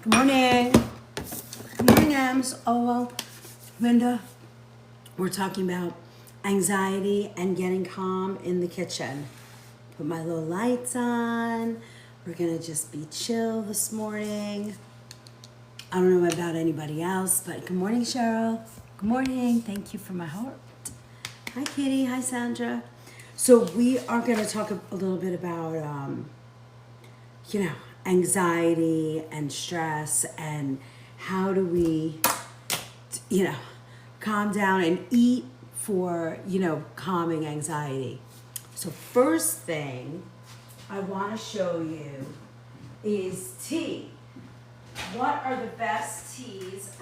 Good morning. Good morning, Ems. Oh, well, Linda, we're talking about anxiety and getting calm in the kitchen. Put my little lights on. We're going to just be chill this morning. I don't know about anybody else, but good morning, Cheryl. Good morning. Thank you for my heart. Hi, Kitty. Hi, Sandra. So we are going to talk a little bit about, anxiety and stress and how do we, calm down and eat for, calming anxiety. So first thing I want to show you is tea. What are the best teas?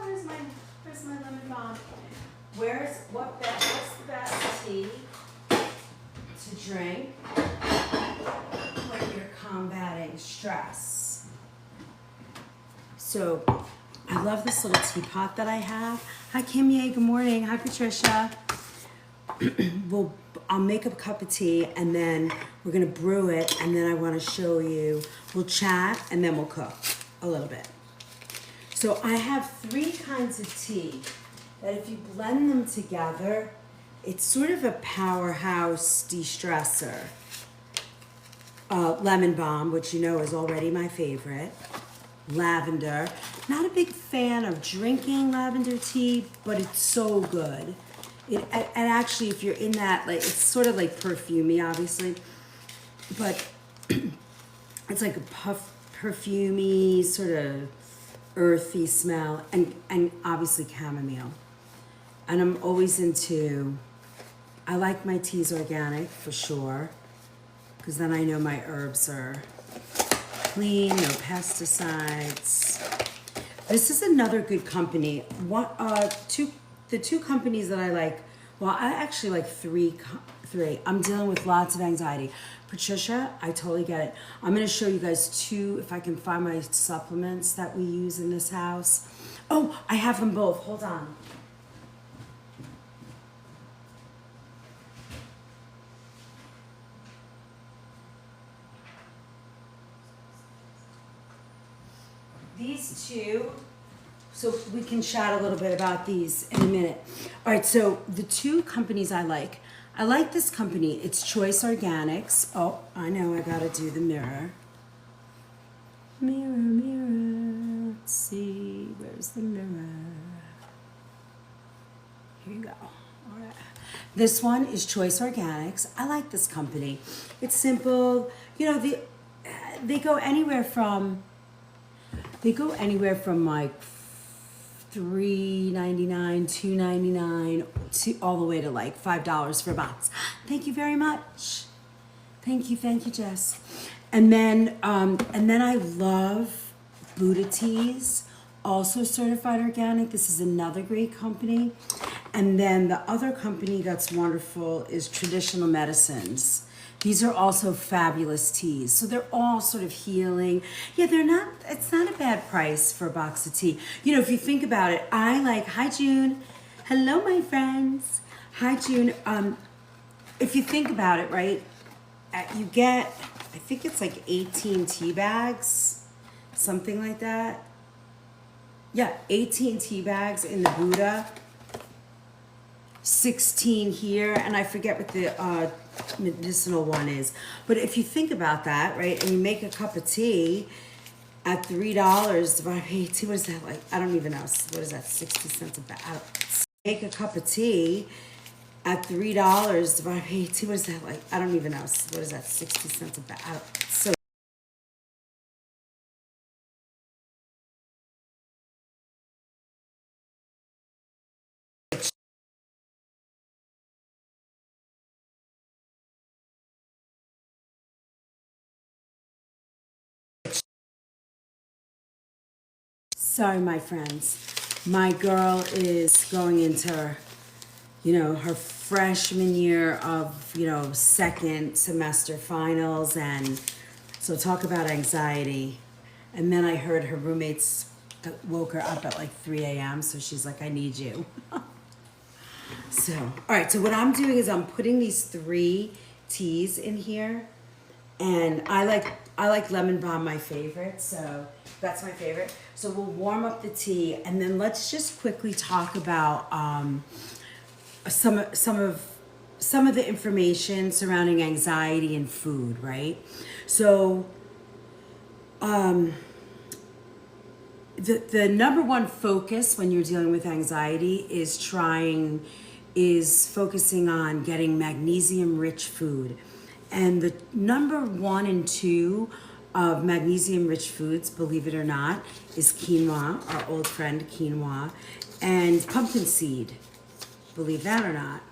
Where's my lemon balm? What's the best tea to drink when you're combating stress? So I love this little teapot that I have. Hi Kimye, good morning. Hi Patricia. I'll make a cup of tea and then we're gonna brew it and then I wanna show you, we'll chat and then we'll cook a little bit. So I have 3 kinds of tea that if you blend them together, it's sort of a powerhouse de-stressor. Lemon balm, which you know is already my favorite. Lavender. Not a big fan of drinking lavender tea, but it's so good. And actually, if you're in that, like, it's sort of like perfumey, obviously, but it's like a perfumey, sort of earthy smell, and obviously chamomile. And I'm always I like my teas organic for sure, because then I know my herbs are clean, no pesticides. This is another good company. The two companies that I like, well, I actually like three. I'm dealing with lots of anxiety. Patricia, I totally get it. I'm gonna show you guys 2, if I can find my supplements that we use in this house. Oh, I have them both, hold on. These 2, so we can chat a little bit about these in a minute. All right, so the 2 companies I like this company. It's Choice Organics. Oh, I know I gotta do the mirror. Mirror, mirror, let's see, where's the mirror? Here you go. All right. This one is Choice Organics. I like this company. It's simple. They go anywhere from like $3.99, $2.99 to all the way to like $5 for a box. Thank you very much. Thank you, Jess. And then I love Buddha teas, also certified organic. This is another great company. And then the other company that's wonderful is Traditional Medicines. These are also fabulous teas. So they're all sort of healing. Yeah, it's not a bad price for a box of tea. If you think about it, hi June. Hello, my friends. Hi June. If you think about it, right, you get, I think it's like 18 tea bags, something like that. Yeah, 18 tea bags in the Buddha. 16 here, and I forget what the medicinal one is. But if you think about that, right, and you make a cup of tea at $3 divided by 18, what is that like? I don't even know. What is that? 60 cents a bag. Make a cup of tea at $3 divided by 18, what is that like? I don't even know. What is that? 60 cents a bag. So sorry, my friends. My girl is going into her freshman year of, second semester finals. And so talk about anxiety. And then I heard her roommates woke her up at like 3 a.m. So she's like, I need you. So, all right. So what I'm doing is I'm putting these 3 teas in here. And I like I like lemon balm, my favorite, so that's my favorite. So we'll warm up the tea, and then let's just quickly talk about some of the information surrounding anxiety and food, right? So the number one focus when you're dealing with anxiety is focusing on getting magnesium rich food. And the number 1 and 2 of magnesium rich foods, believe it or not, is quinoa, our old friend quinoa, and pumpkin seed, believe that or not.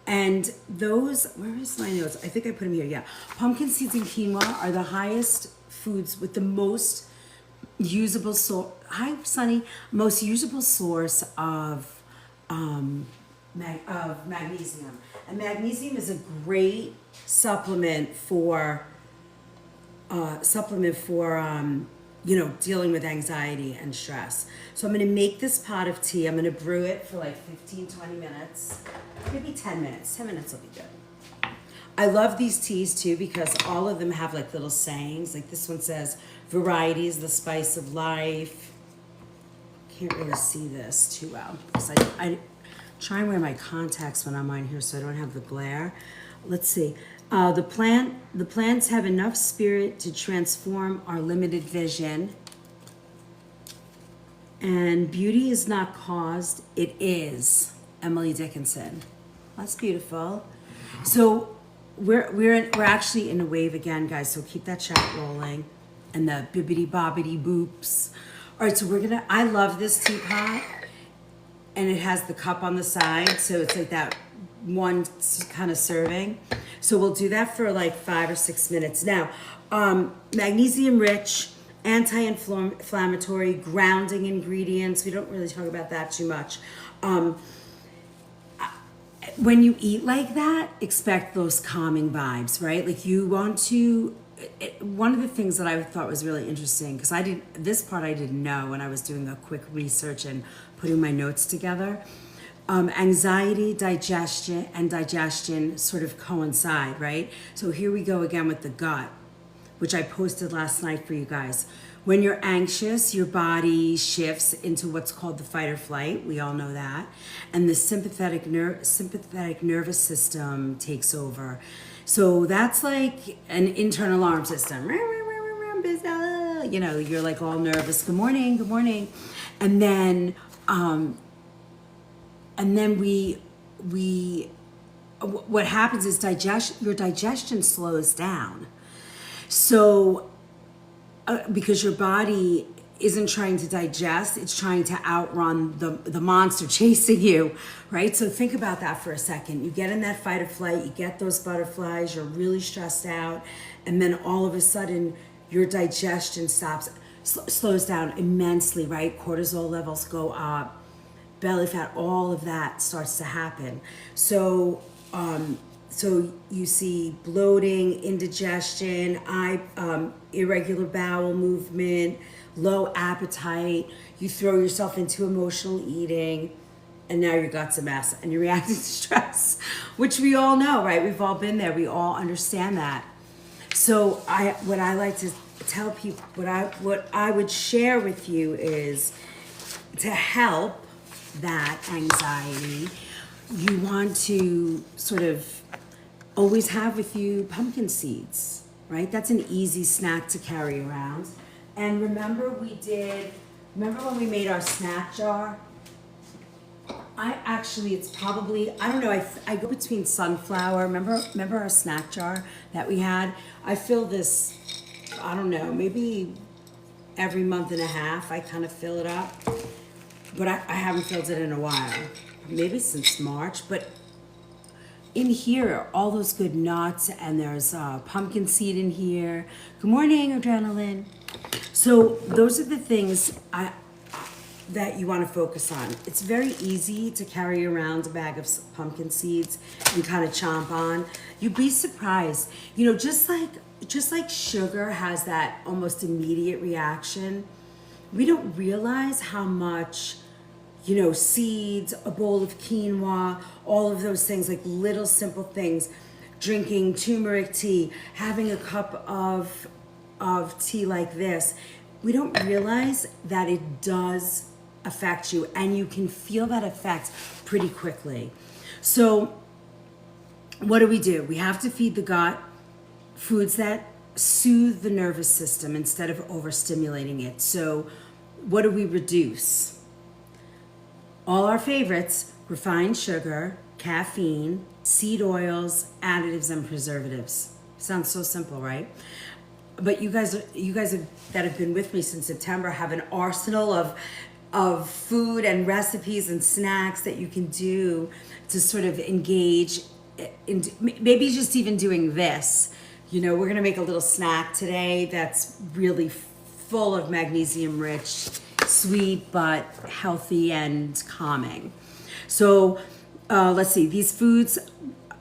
And those, where is my notes? I think I put them here, yeah. Pumpkin seeds and quinoa are the highest foods with the most usable most usable source of magnesium. And magnesium is a great supplement for dealing with anxiety and stress. So I'm going to make this pot of tea. I'm going to brew it for like 15, 20 minutes, maybe 10 minutes. 10 minutes will be good. I love these teas too because all of them have like little sayings. Like this one says, variety is the spice of life. Can't really see this too well because I try and wear my contacts when I'm on here so I don't have the glare. Let's see. The plants have enough spirit to transform our limited vision. And beauty is not caused, it is. Emily Dickinson. That's beautiful. So we're actually in a wave again, guys. So keep that chat rolling, and the bibbity bobbity boops. All right, so I love this teapot, and it has the cup on the side, so it's like that one kind of serving. So we'll do that for like 5 or 6 minutes. Now, magnesium rich, anti-inflammatory, grounding ingredients. We don't really talk about that too much. When you eat like that, expect those calming vibes, right? Like you want to, one of the things that I thought was really interesting, because this part I didn't know when I was doing a quick research and putting my notes together. Anxiety, digestion sort of coincide, right? So here we go again with the gut, which I posted last night for you guys. When you're anxious, your body shifts into what's called the fight or flight. We all know that. And the sympathetic nervous system takes over. So that's like an internal alarm system. You know, you're like all nervous. Good morning, good morning. And then what happens is your digestion slows down. So because your body isn't trying to digest, it's trying to outrun the monster chasing you, right? So think about that for a second. You get in that fight or flight, you get those butterflies, you're really stressed out, and then all of a sudden your digestion slows down immensely, right? Cortisol levels go up, belly fat, all of that starts to happen. So you see bloating, indigestion, irregular bowel movement, low appetite. You throw yourself into emotional eating, and now your gut's a mess, and you're reacting to stress, which we all know, right? We've all been there. We all understand that. So what I like to tell people, what I would share with you is to help that anxiety, you want to sort of always have with you pumpkin seeds, right? That's an easy snack to carry around. And remember when we made our snack jar? It's probably, I don't know, I go between sunflower. Remember our snack jar that we had? I fill this, I don't know, maybe every month and a half I kind of fill it up. But I haven't filled it in a while. Maybe since March, but in here are all those good nuts, and there's pumpkin seed in here. Good morning, adrenaline. So those are the things that you want to focus on. It's very easy to carry around a bag of pumpkin seeds and kind of chomp on. You'd be surprised. You know, just like sugar has that almost immediate reaction, we don't realize how much, you know, seeds, a bowl of quinoa, all of those things, like little simple things, drinking turmeric tea, having a cup of of tea like this, we don't realize that it does affect you, and you can feel that effect pretty quickly. So what do? We have to feed the gut foods that soothe the nervous system instead of overstimulating it. So what do we reduce? All our favorites: refined sugar, caffeine, seed oils, additives, and preservatives. Sounds so simple, right? But you guys that have been with me since September have an arsenal of food and recipes and snacks that you can do to sort of engage in, maybe just even doing this. You know, we're gonna make a little snack today that's really full of magnesium rich, sweet, but healthy and calming. So let's see, these foods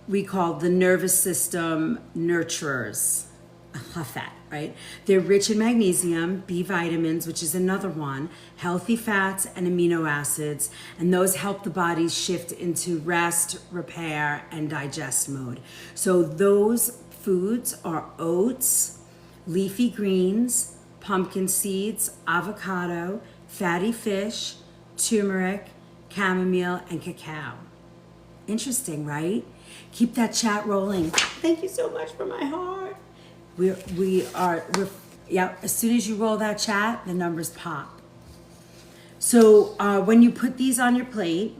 we call the nervous system nurturers. I love that, right? They're rich in magnesium, B vitamins, which is another one, healthy fats, and amino acids, and those help the body shift into rest, repair, and digest mode. So those foods are oats, leafy greens, pumpkin seeds, avocado, fatty fish, turmeric, chamomile, and cacao. Interesting, right? Keep that chat rolling. Thank you so much for my heart. We're as soon as you roll that chat, the numbers pop. So when you put these on your plate,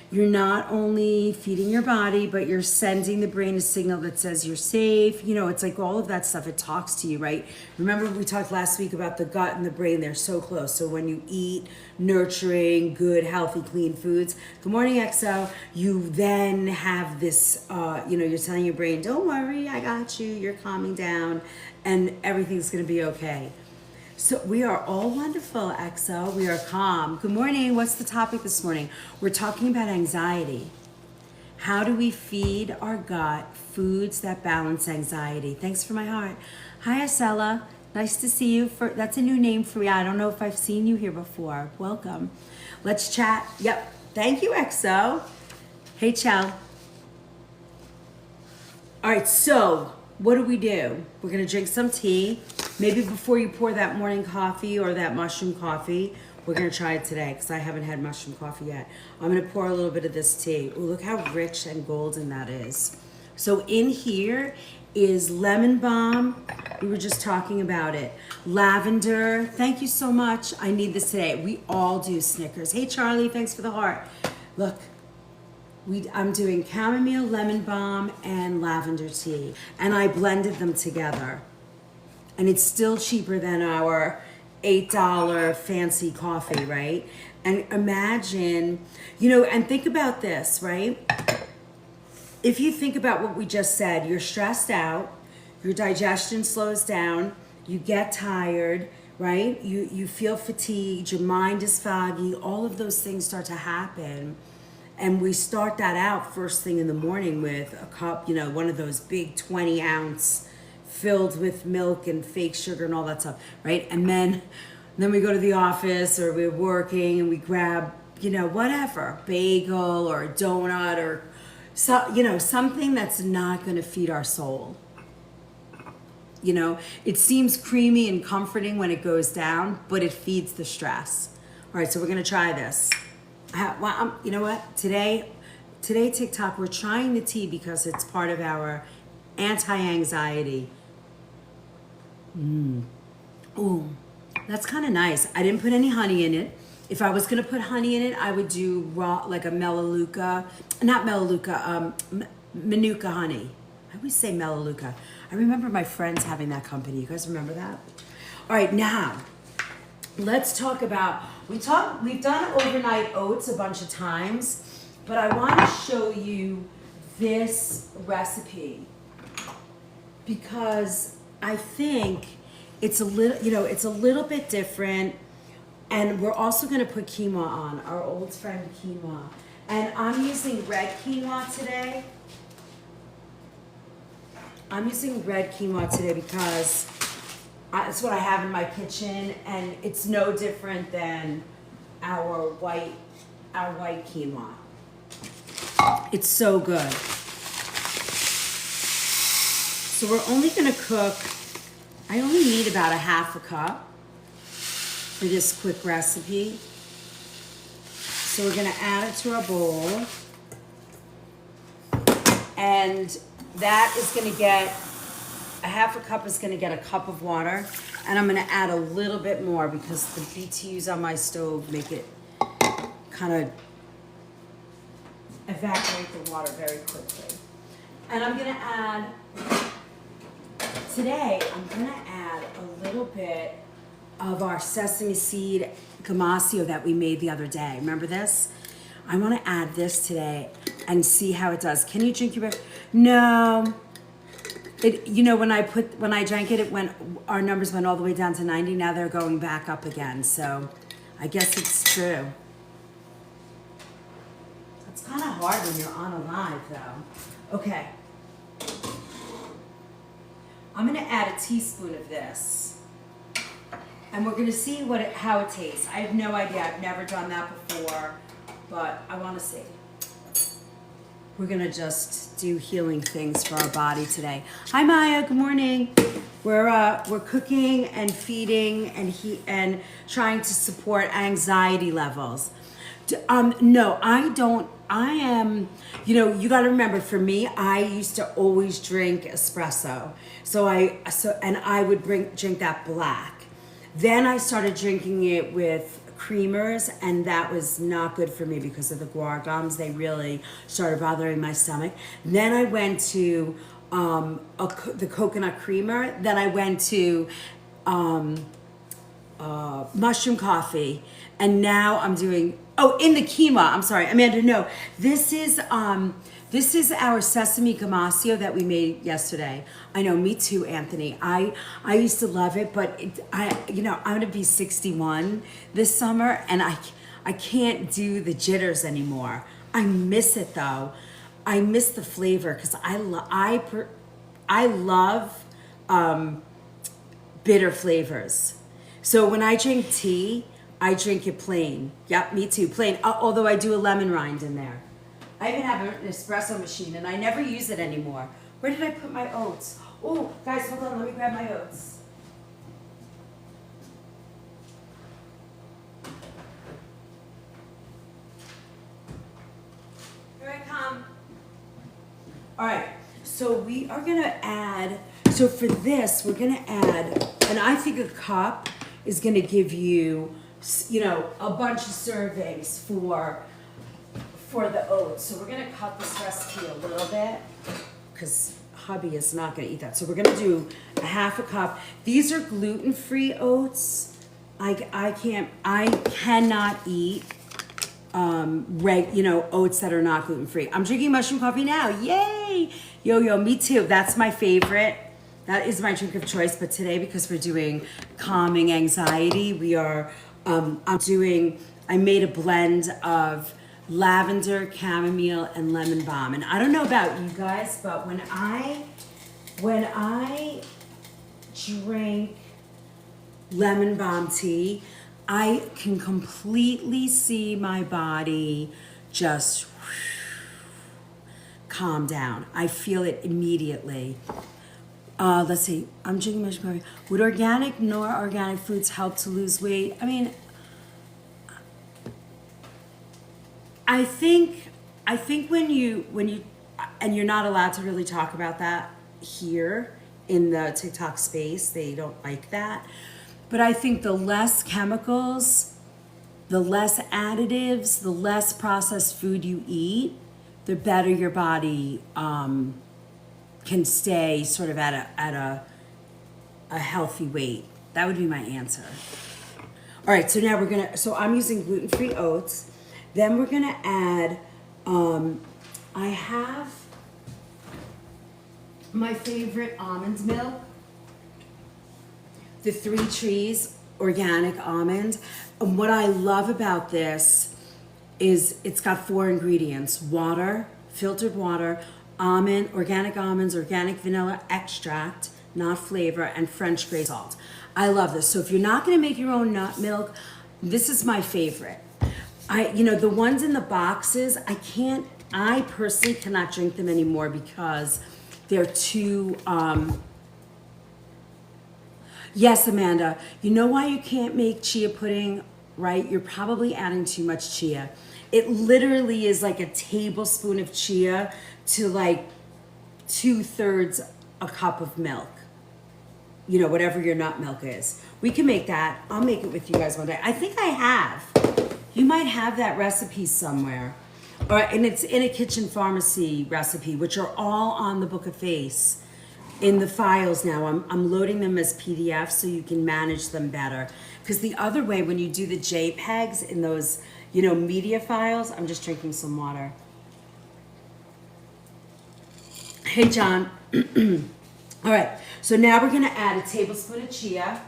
you're not only feeding your body, but you're sending the brain a signal that says you're safe. You know, it's like all of that stuff, it talks to you, right? Remember we talked last week about the gut and the brain, they're so close. So when you eat nurturing, good, healthy, clean foods, good morning, XO, you then have this, you're telling your brain, don't worry, I got you, you're calming down, and everything's gonna be okay. So we are all wonderful, XO. We are calm. Good morning. What's the topic this morning? We're talking about anxiety. How do we feed our gut foods that balance anxiety? Thanks for my heart. Hi, Acela. Nice to see you. That's a new name for me. I don't know if I've seen you here before. Welcome. Let's chat. Yep. Thank you, XO. Hey, Chell. All right, so what do? We're going to drink some tea. Maybe before you pour that morning coffee or that mushroom coffee, we're gonna try it today because I haven't had mushroom coffee yet. I'm gonna pour a little bit of this tea. Ooh, look how rich and golden that is. So in here is lemon balm. We were just talking about it. Lavender. Thank you so much. I need this today. We all do Snickers. Hey Charlie, thanks for the heart. Look, I'm doing chamomile, lemon balm, and lavender tea. And I blended them together. And it's still cheaper than our $8 fancy coffee, right? And imagine, and think about this, right? If you think about what we just said, you're stressed out, your digestion slows down, you get tired, right? You feel fatigued, your mind is foggy, all of those things start to happen. And we start that out first thing in the morning with a cup, one of those big 20-ounce filled with milk and fake sugar and all that stuff, right? And then we go to the office or we're working and we grab, whatever, bagel or a donut or something that's not going to feed our soul. It seems creamy and comforting when it goes down, but it feeds the stress. All right, so we're going to try this. You know what? Today TikTok, we're trying the tea because it's part of our anti-anxiety. Ooh, that's kind of nice. I didn't put any honey in it. If I was gonna put honey in it, I would do raw, like a Manuka honey. I always say Melaleuca. I remember my friends having that company. You guys remember that? All right, now let's talk about. We've done overnight oats a bunch of times, but I want to show you this recipe because I think it's a little bit different, and we're also going to put quinoa on, our old friend quinoa. And I'm using red quinoa today. Because it's what I have in my kitchen, and it's no different than our white quinoa. It's so good. So we're only going to cook I only need about a half a cup for this quick recipe. So we're gonna add it to our bowl. And that is gonna get, a half a cup is gonna get a cup of water. And I'm gonna add a little bit more because the BTUs on my stove make it kind of evaporate the water very quickly. And I'm gonna add, today I'm gonna add a little bit of our sesame seed gamasio that we made the other day. Remember this? I wanna add this today and see how it does. Can you drink your beer? No. It, you know, when I drank it, our numbers went all the way down to 90. Now they're going back up again. So I guess it's true. It's kind of hard when you're on a live though. Okay. I'm gonna add a teaspoon of this. And we're gonna see how it tastes. I have no idea, I've never done that before, but I wanna see. We're gonna just do healing things for our body today. Hi Maya, good morning. We're cooking and feeding and trying to support anxiety levels. No, I don't. I am, you got to remember, for me, I used to always drink espresso. And I would drink that black. Then I started drinking it with creamers, and that was not good for me because of the guar gums. They really started bothering my stomach. Then I went to the coconut creamer. Then I went to mushroom coffee, and now I'm doing, in the quinoa. I'm sorry, Amanda. No, this is our sesame gamasio that we made yesterday. I know, me too, Anthony. I used to love it, but I'm gonna be 61 this summer, and I can't do the jitters anymore. I miss it though. I miss the flavor because I love bitter flavors. So when I drink tea, I drink it plain. Yep, me too, plain. Although I do a lemon rind in there. I even have an espresso machine, and I never use it anymore. Where did I put my oats? Oh, guys, hold on. Let me grab my oats. Here I come. All right, so we are going to add, so for this, we're going to add, and I think a cup is going to give you, a bunch of servings for the oats. So we're gonna cut this recipe a little bit because hubby is not gonna eat that. So we're gonna do a half a cup. These are gluten-free oats. I cannot eat oats that are not gluten-free. I'm drinking mushroom coffee now. Yay! Yo, me too. That's my favorite. That is my drink of choice. But today, because we're doing calming anxiety, we are I made a blend of lavender, chamomile, and lemon balm. And I don't know about you guys, but when I drink lemon balm tea, I can completely see my body just calm down. I feel it immediately. Let's see, I'm drinking mushroom coffee. Would organic nor organic foods help to lose weight? I mean, I think when you and you're not allowed to really talk about that here in the TikTok space, they don't like that. But I think the less chemicals, the less additives, the less processed food you eat, the better your body can stay sort of at a healthy weight. That would be my answer. All right, so now I'm using gluten-free oats. Then we're gonna add, I have my favorite almond milk, the 3 Trees organic almond. And what I love about this is it's got 4 ingredients: water, filtered water, organic almonds, organic vanilla extract, not flavor, and French grape salt. I love this. So if you're not gonna make your own nut milk, this is my favorite. The ones in the boxes, I personally cannot drink them anymore because they're too, Yes, Amanda. You know why you can't make chia pudding, right? You're probably adding too much chia. It literally is like a tablespoon of chia to like 2/3 a cup of milk. You know, whatever your nut milk is. We can make that. I'll make it with you guys one day. I think I have. You might have that recipe somewhere. And it's in a kitchen pharmacy recipe, which are all on the Book of Face in the files now. I'm loading them as PDFs so you can manage them better. Because the other way, when you do the JPEGs in those, you know, media files, I'm just drinking some water. Hey, John. All right, so now we're gonna add a tablespoon of chia.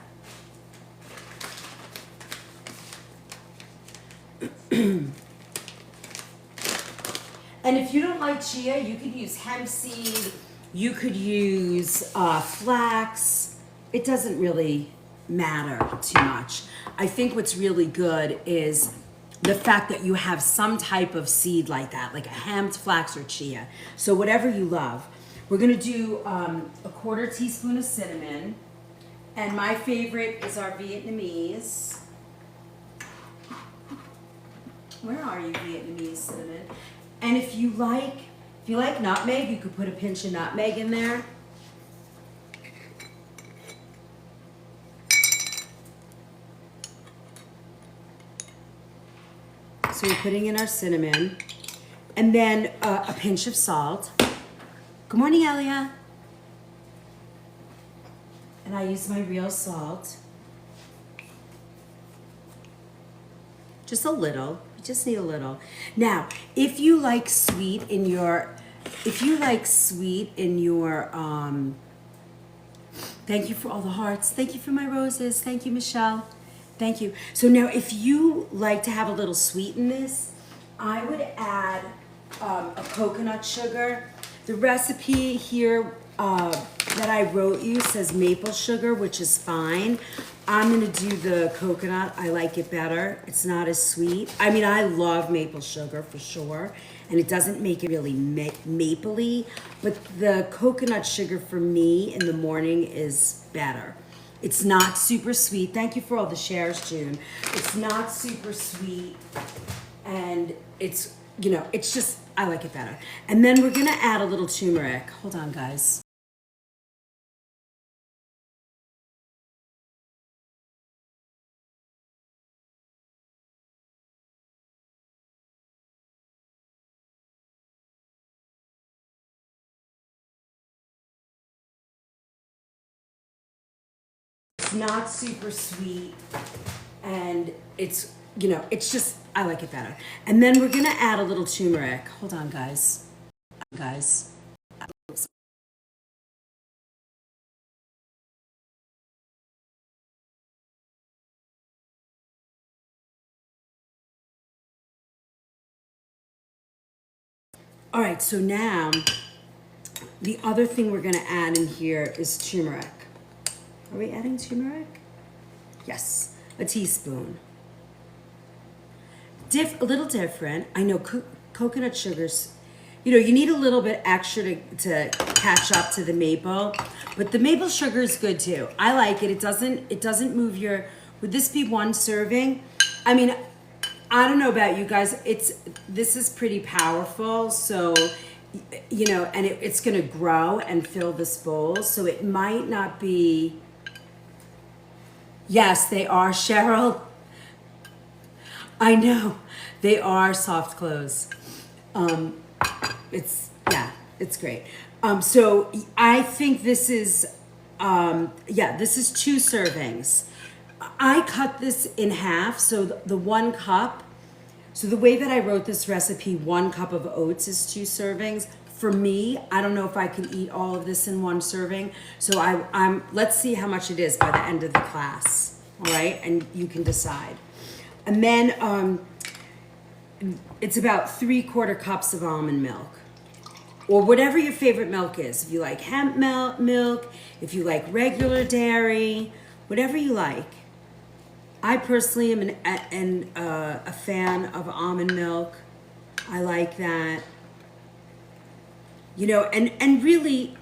And if you don't like chia, you could use hemp seed, you could use flax. It doesn't really matter too much. I think what's really good is the fact that you have some type of seed like that, like a hemp, flax, or chia. So whatever you love. We're gonna do a 1/4 teaspoon of cinnamon. And my favorite is our Vietnamese. Where are you, Vietnamese cinnamon? And if you like nutmeg, you could put a pinch of nutmeg in there. So we're putting in our cinnamon. And then a pinch of salt. Good morning, Elia. And I use my real salt. Just a little. You just need a little. Now, if you like sweet in your, thank you for all the hearts. Thank you for my roses. Thank you, Michelle. Thank you. So now, if you like to have a little sweet in this, I would add a coconut sugar. The recipe here that I wrote you says maple sugar, which is fine. I'm gonna do the coconut. I like it better. It's not as sweet. I mean, I love maple sugar for sure, and it doesn't make it really mapley, but the coconut sugar for me in the morning is better. It's not super sweet. Thank you for all the shares, June. It's not super sweet, and it's, you know, it's just, I like it better. And then we're gonna add a little turmeric. Hold on, guys. It's not super sweet, and it's, you know, it's just, I like it better. And then we're gonna add a little turmeric. Hold on, guys. All right, so now the other thing we're gonna add in here is turmeric. Are we adding turmeric? Yes, a teaspoon. A little different. I know coconut sugars, you know, you need a little bit extra to catch up to the maple, but the maple sugar is good too. I like it. It doesn't move your, would this be 1 serving? I mean, I don't know about you guys. This is pretty powerful. So, you know, and it's gonna grow and fill this bowl. So it might not be, yes, they are, Cheryl. I know, they are soft clothes. It's great. So I think this is, this is 2 servings. I cut this in half, so the 1 cup. So the way that I wrote this recipe, 1 cup of oats is 2 servings. For me, I don't know if I can eat all of this in 1 serving. So I'm let's see how much it is by the end of the class, all right? And you can decide. And then it's about 3/4 cups of almond milk, or whatever your favorite milk is. If you like hemp milk, if you like regular dairy, whatever you like. I personally am a fan of almond milk. I like that. You know, and really,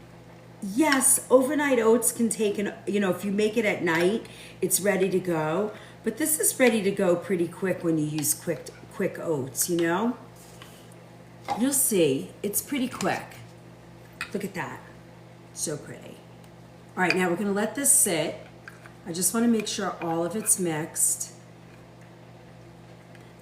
yes, overnight oats can take if you make it at night, it's ready to go. But this is ready to go pretty quick when you use quick oats, You'll see, it's pretty quick. Look at that, so pretty. All right, now we're gonna let this sit. I just wanna make sure all of it's mixed.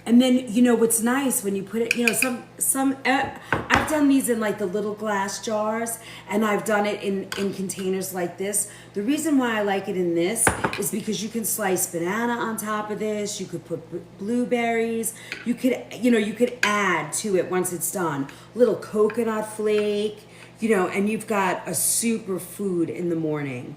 And then, what's nice when you put it, I've done these in like the little glass jars, and I've done it in containers like this. The reason why I like it in this is because you can slice banana on top of this. You could put blueberries. You could add to it once it's done. A little coconut flake, and you've got a super food in the morning.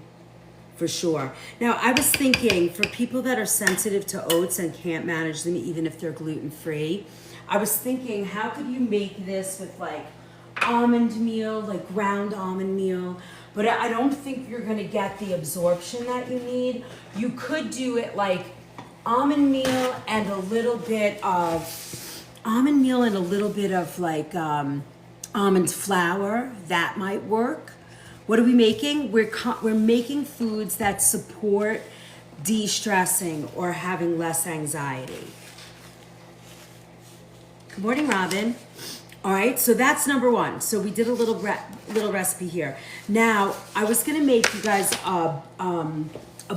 For sure. Now, I was thinking for people that are sensitive to oats and can't manage them even if they're gluten-free, I was thinking how could you make this with like almond meal, like ground almond meal, but I don't think you're going to get the absorption that you need. You could do it like almond meal and a little bit of like almond flour. That might work. What are we making? We're making foods that support de-stressing or having less anxiety. Good morning, Robin. All right, so that's number one. So we did a little recipe here. Now, I was gonna make you guys a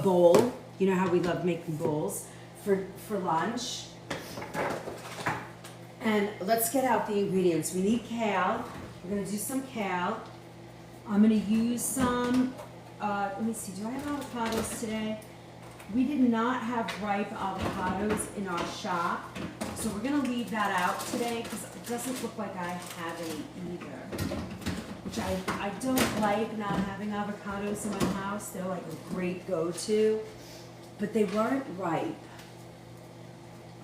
bowl. You know how we love making bowls for lunch. And let's get out the ingredients. We need kale. We're gonna do some kale. I'm gonna use some, let me see, do I have avocados today? We did not have ripe avocados in our shop, so we're gonna leave that out today because it doesn't look like I have any either. Which I don't like not having avocados in my house. They're like a great go-to, but they weren't ripe.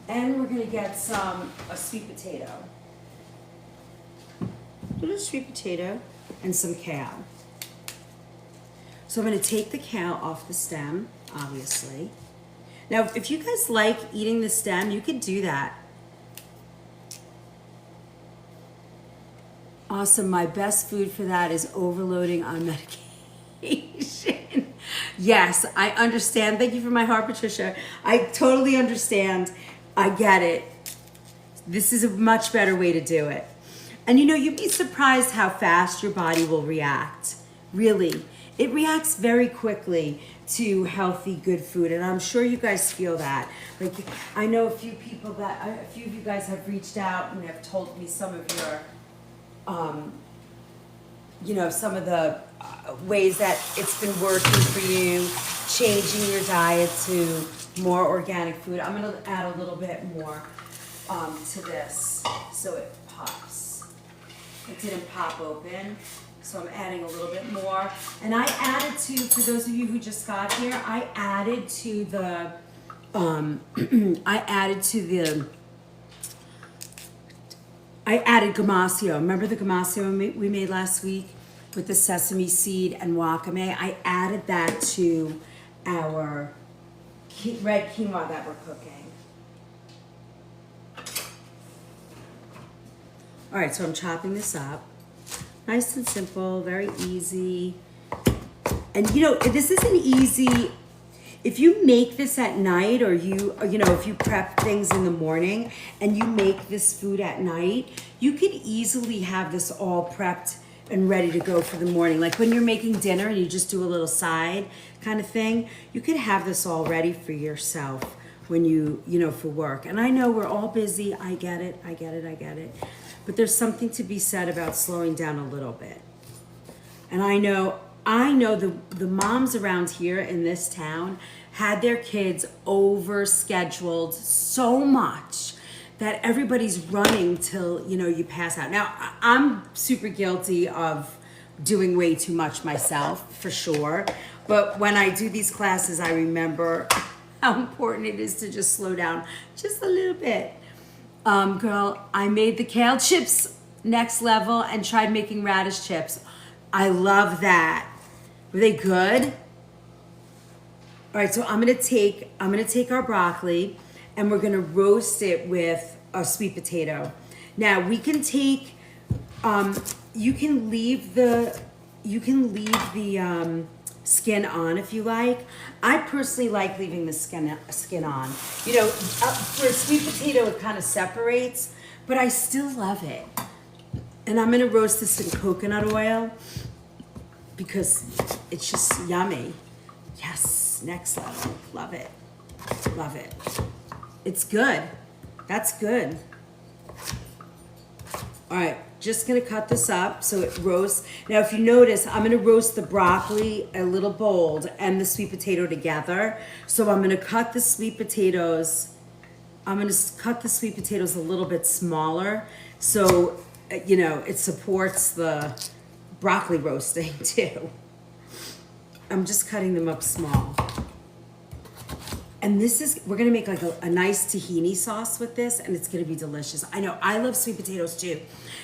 And we're gonna get a sweet potato. A little sweet potato. And some kale. So I'm going to take the kale off the stem, obviously. Now, if you guys like eating the stem, you could do that. Awesome. My best food for that is overloading on medication. Yes, I understand. Thank you for my heart, Patricia. I totally understand. I get it. This is a much better way to do it. And you'd be surprised how fast your body will react. Really. It reacts very quickly to healthy, good food. And I'm sure you guys feel that. Like, I know a few of you guys have reached out and have told me some of your, some of the ways that it's been working for you, changing your diet to more organic food. I'm going to add a little bit more to this so it pops. It didn't pop open, so I'm adding a little bit more. And I added for those of you who just got here, I added gamasio. Remember the gamasio we made last week with the sesame seed and wakame? I added that to our red quinoa that we're cooking. All right, so I'm chopping this up. Nice and simple, very easy. And this isn't easy. If you make this at night or if you prep things in the morning and you make this food at night, you could easily have this all prepped and ready to go for the morning. Like when you're making dinner and you just do a little side kind of thing, you could have this all ready for yourself when for work. And I know we're all busy. I get it. But there's something to be said about slowing down a little bit. And I know the moms around here in this town had their kids over scheduled so much that everybody's running till you pass out. Now, I'm super guilty of doing way too much myself, for sure. But when I do these classes, I remember how important it is to just slow down just a little bit. Girl, I made the kale chips next level and tried making radish chips. I love that. Were they good? All right, so I'm gonna take our broccoli and we're gonna roast it with a sweet potato. Now we can take, you can leave the you can leave the skin on if you like. I personally like leaving the skin on. You know, for a sweet potato, it kind of separates, but I still love it. And I'm gonna roast this in coconut oil because it's just yummy. Yes, next level. Love it. Love it. It's good. That's good. All right, just gonna cut this up so it roasts. Now, if you notice, I'm gonna roast the broccoli a little bold and the sweet potato together. So I'm gonna cut the sweet potatoes. I'm gonna cut the sweet potatoes a little bit smaller, so you know it supports the broccoli roasting too. I'm just cutting them up small. And this is, we're gonna make like a nice tahini sauce with this, and it's gonna be delicious. I know, I love sweet potatoes too.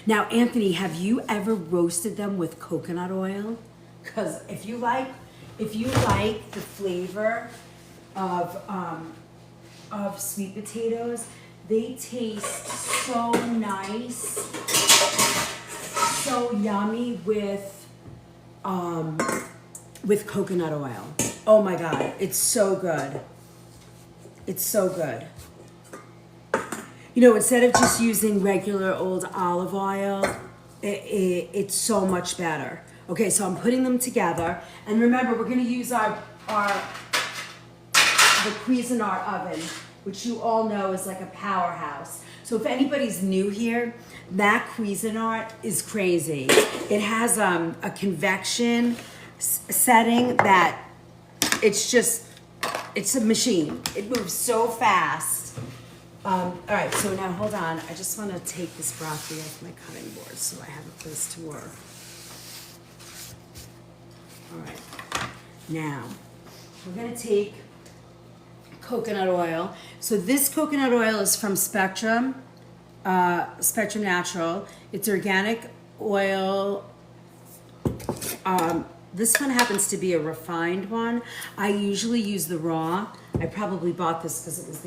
Now, Anthony, have you ever roasted them with coconut oil? Because if you like the flavor of sweet potatoes, they taste so nice, so yummy with coconut oil. Oh my God, it's so good. It's so good. You know, instead of just using regular old olive oil, it's so much better. Okay, so I'm putting them together. And remember, we're gonna use the Cuisinart oven, which you all know is like a powerhouse. So if anybody's new here, that Cuisinart is crazy. It has a convection setting that it's a machine. It moves so fast. All right, so now hold on. I just want to take this broccoli off my cutting board so I have a place to work. All right, now we're gonna take coconut oil. So this coconut oil is from Spectrum Natural. It's organic oil. This one happens to be a refined one. I usually use the raw. I probably bought this because it was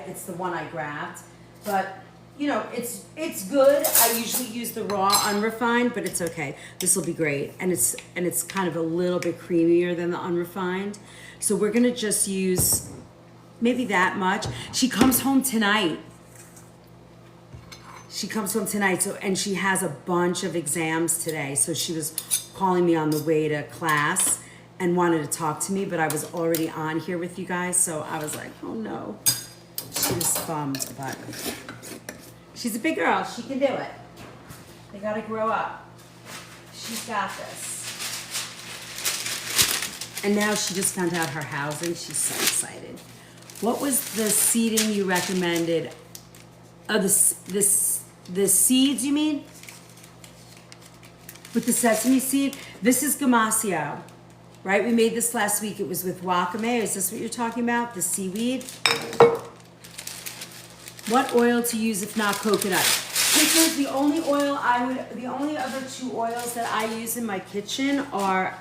it's the one I grabbed. But you know, it's good. I usually use the raw unrefined, but it's okay. This will be great, and it's kind of a little bit creamier than the unrefined. So we're gonna just use maybe that much. She comes home tonight. And she has a bunch of exams today. So she was calling me on the way to class and wanted to talk to me, but I was already on here with you guys, so I was like, oh no. She was bummed, but she's a big girl. She can do it. They gotta grow up. She's got this. And now she just found out her housing. She's so excited. What was the seeding you recommended? Oh, the seeds, you mean? With the sesame seed? This is gamasio, right? We made this last week. It was with wakame. Is this what you're talking about? The seaweed? What oil to use if not coconut? This is the only the only other two oils that I use in my kitchen are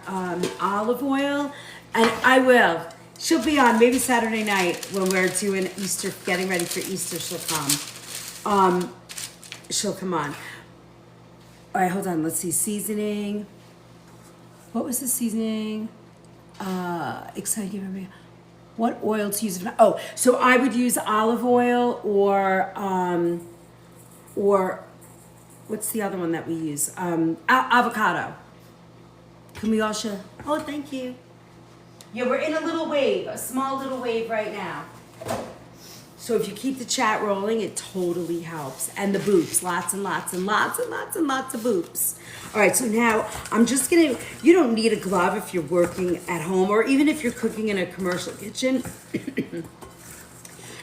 olive oil, and I will. She'll be on maybe Saturday night when we're doing Easter, getting ready for Easter. She'll come. She'll come on. All right, hold on. Let's see. Seasoning. What was the seasoning? Exciting. What oil to use? Oh, so I would use olive oil or what's the other one that we use? Avocado. Can we all share? Oh, thank you. Yeah, we're in a little wave, a small little wave right now. So if you keep the chat rolling, it totally helps. And the boops, lots and lots and lots and lots and lots of boops. All right, so now I'm just gonna, you don't need a glove if you're working at home or even if you're cooking in a commercial kitchen.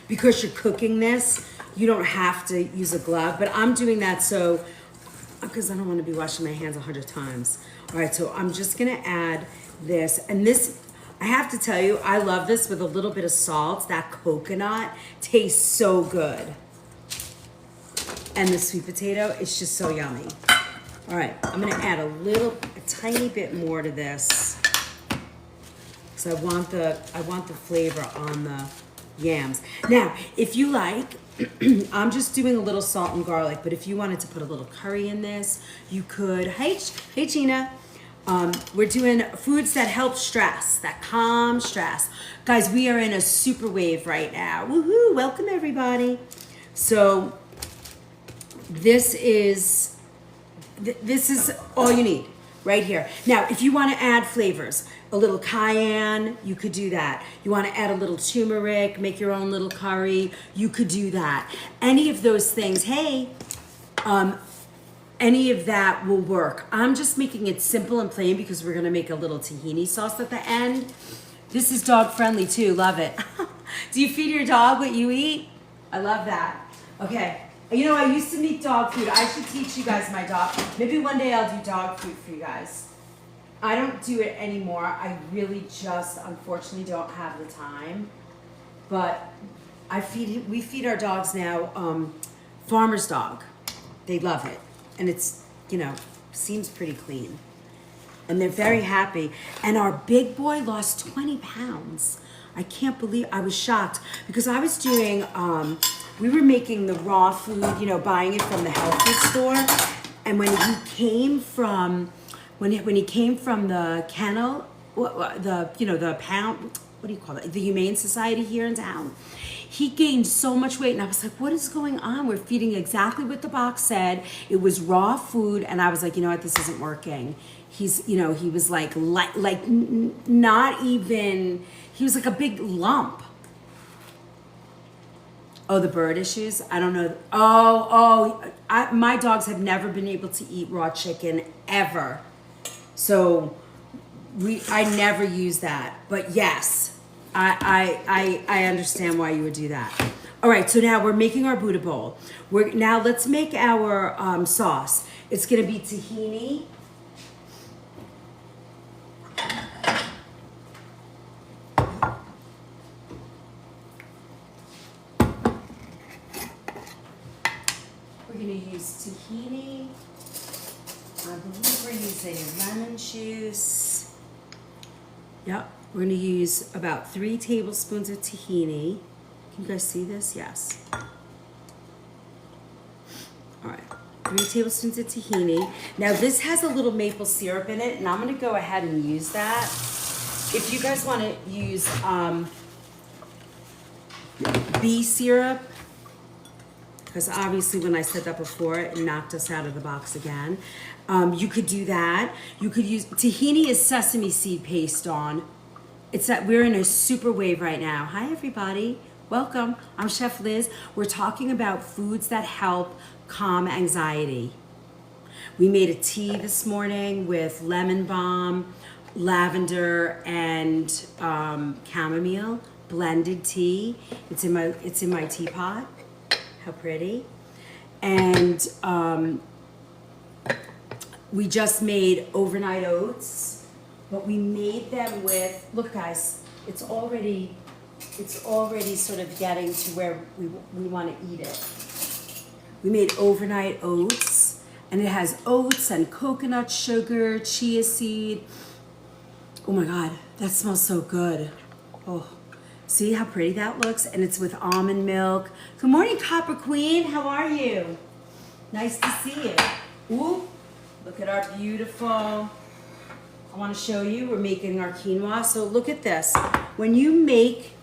Because you're cooking this, you don't have to use a glove, but I'm doing that because I don't wanna be washing my hands 100 times. All right, so I'm just gonna add this, and this, I have to tell you, I love this with a little bit of salt. That coconut tastes so good. And the sweet potato, it's just so yummy. All right, I'm gonna add a tiny bit more to this because I want the flavor on the yams. Now, if you like, I'm just doing a little salt and garlic, but if you wanted to put a little curry in this, you could. Hey Gina. We're doing foods that help stress, that calm stress. Guys, we are in a super wave right now. Woohoo! Welcome everybody. So this is all you need right here. Now, if you want to add flavors, a little cayenne, you could do that. You want to add a little turmeric, make your own little curry, you could do that. Any of those things, hey, any of that will work. I'm just making it simple and plain because we're gonna make a little tahini sauce at the end. This is dog friendly too, love it. Do you feed your dog what you eat? I love that. Okay, you know, I used to make dog food. I should teach you guys my dog. Maybe one day I'll do dog food for you guys. I don't do it anymore. I really just, unfortunately, don't have the time. But we feed our dogs now farmer's dog. They love it. And it's, you know, seems pretty clean. And they're very happy. And our big boy lost 20 pounds. I can't believe, I was shocked because I was doing, we were making the raw food, you know, buying it from the health food store. And when he came from, when he came from the kennel, the pound, what do you call it? The Humane Society here in town. He gained so much weight, and I was like, what is going on? We're feeding exactly what the box said. It was raw food, and I was like, you know what, this isn't working. He's, you know, he was like not even, he was like a big lump. Oh, the bird issues? I don't know. My dogs have never been able to eat raw chicken, ever. So I never use that, but yes. I understand why you would do that. All right, so now we're making our Buddha bowl. Now let's make our sauce. It's gonna be tahini. We're gonna use tahini. I believe we're using lemon juice. Yep. We're gonna use about 3 tablespoons of tahini. Can you guys see this? Yes. All right, 3 tablespoons of tahini. Now this has a little maple syrup in it, and I'm gonna go ahead and use that. If you guys wanna use bee syrup, because obviously when I said that before, it knocked us out of the box again. You could do that. You could use, tahini is sesame seed paste on. It's that we're in a super wave right now. Hi everybody, welcome. I'm Chef Liz. We're talking about foods that help calm anxiety. We made a tea this morning with lemon balm, lavender, and chamomile blended tea. It's in my teapot. How pretty. And we just made overnight oats. But we made them with, look guys, it's already sort of getting to where we want to eat it. We made overnight oats, and it has oats and coconut sugar, chia seed. Oh my God, that smells so good. Oh, see how pretty that looks? And it's with almond milk. Good morning, Copper Queen, how are you? Nice to see you. Ooh, look at our beautiful, I want to show you, we're making our quinoa. So look at this. When you make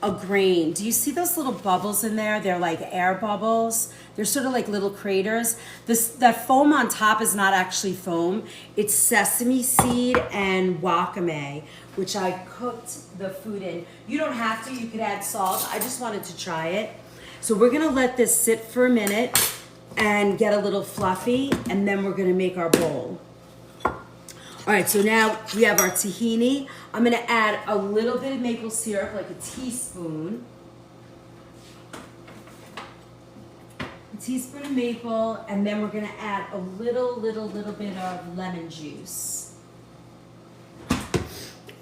a grain, do you see those little bubbles in there? They're like air bubbles. They're sort of like little craters. That foam on top is not actually foam. It's sesame seed and wakame, which I cooked the food in. You don't have to, you could add salt. I just wanted to try it. So we're gonna let this sit for a minute and get a little fluffy, and then we're gonna make our bowl. All right, so now we have our tahini. I'm gonna add a little bit of maple syrup, like a teaspoon. A teaspoon of maple, and then we're gonna add a little bit of lemon juice.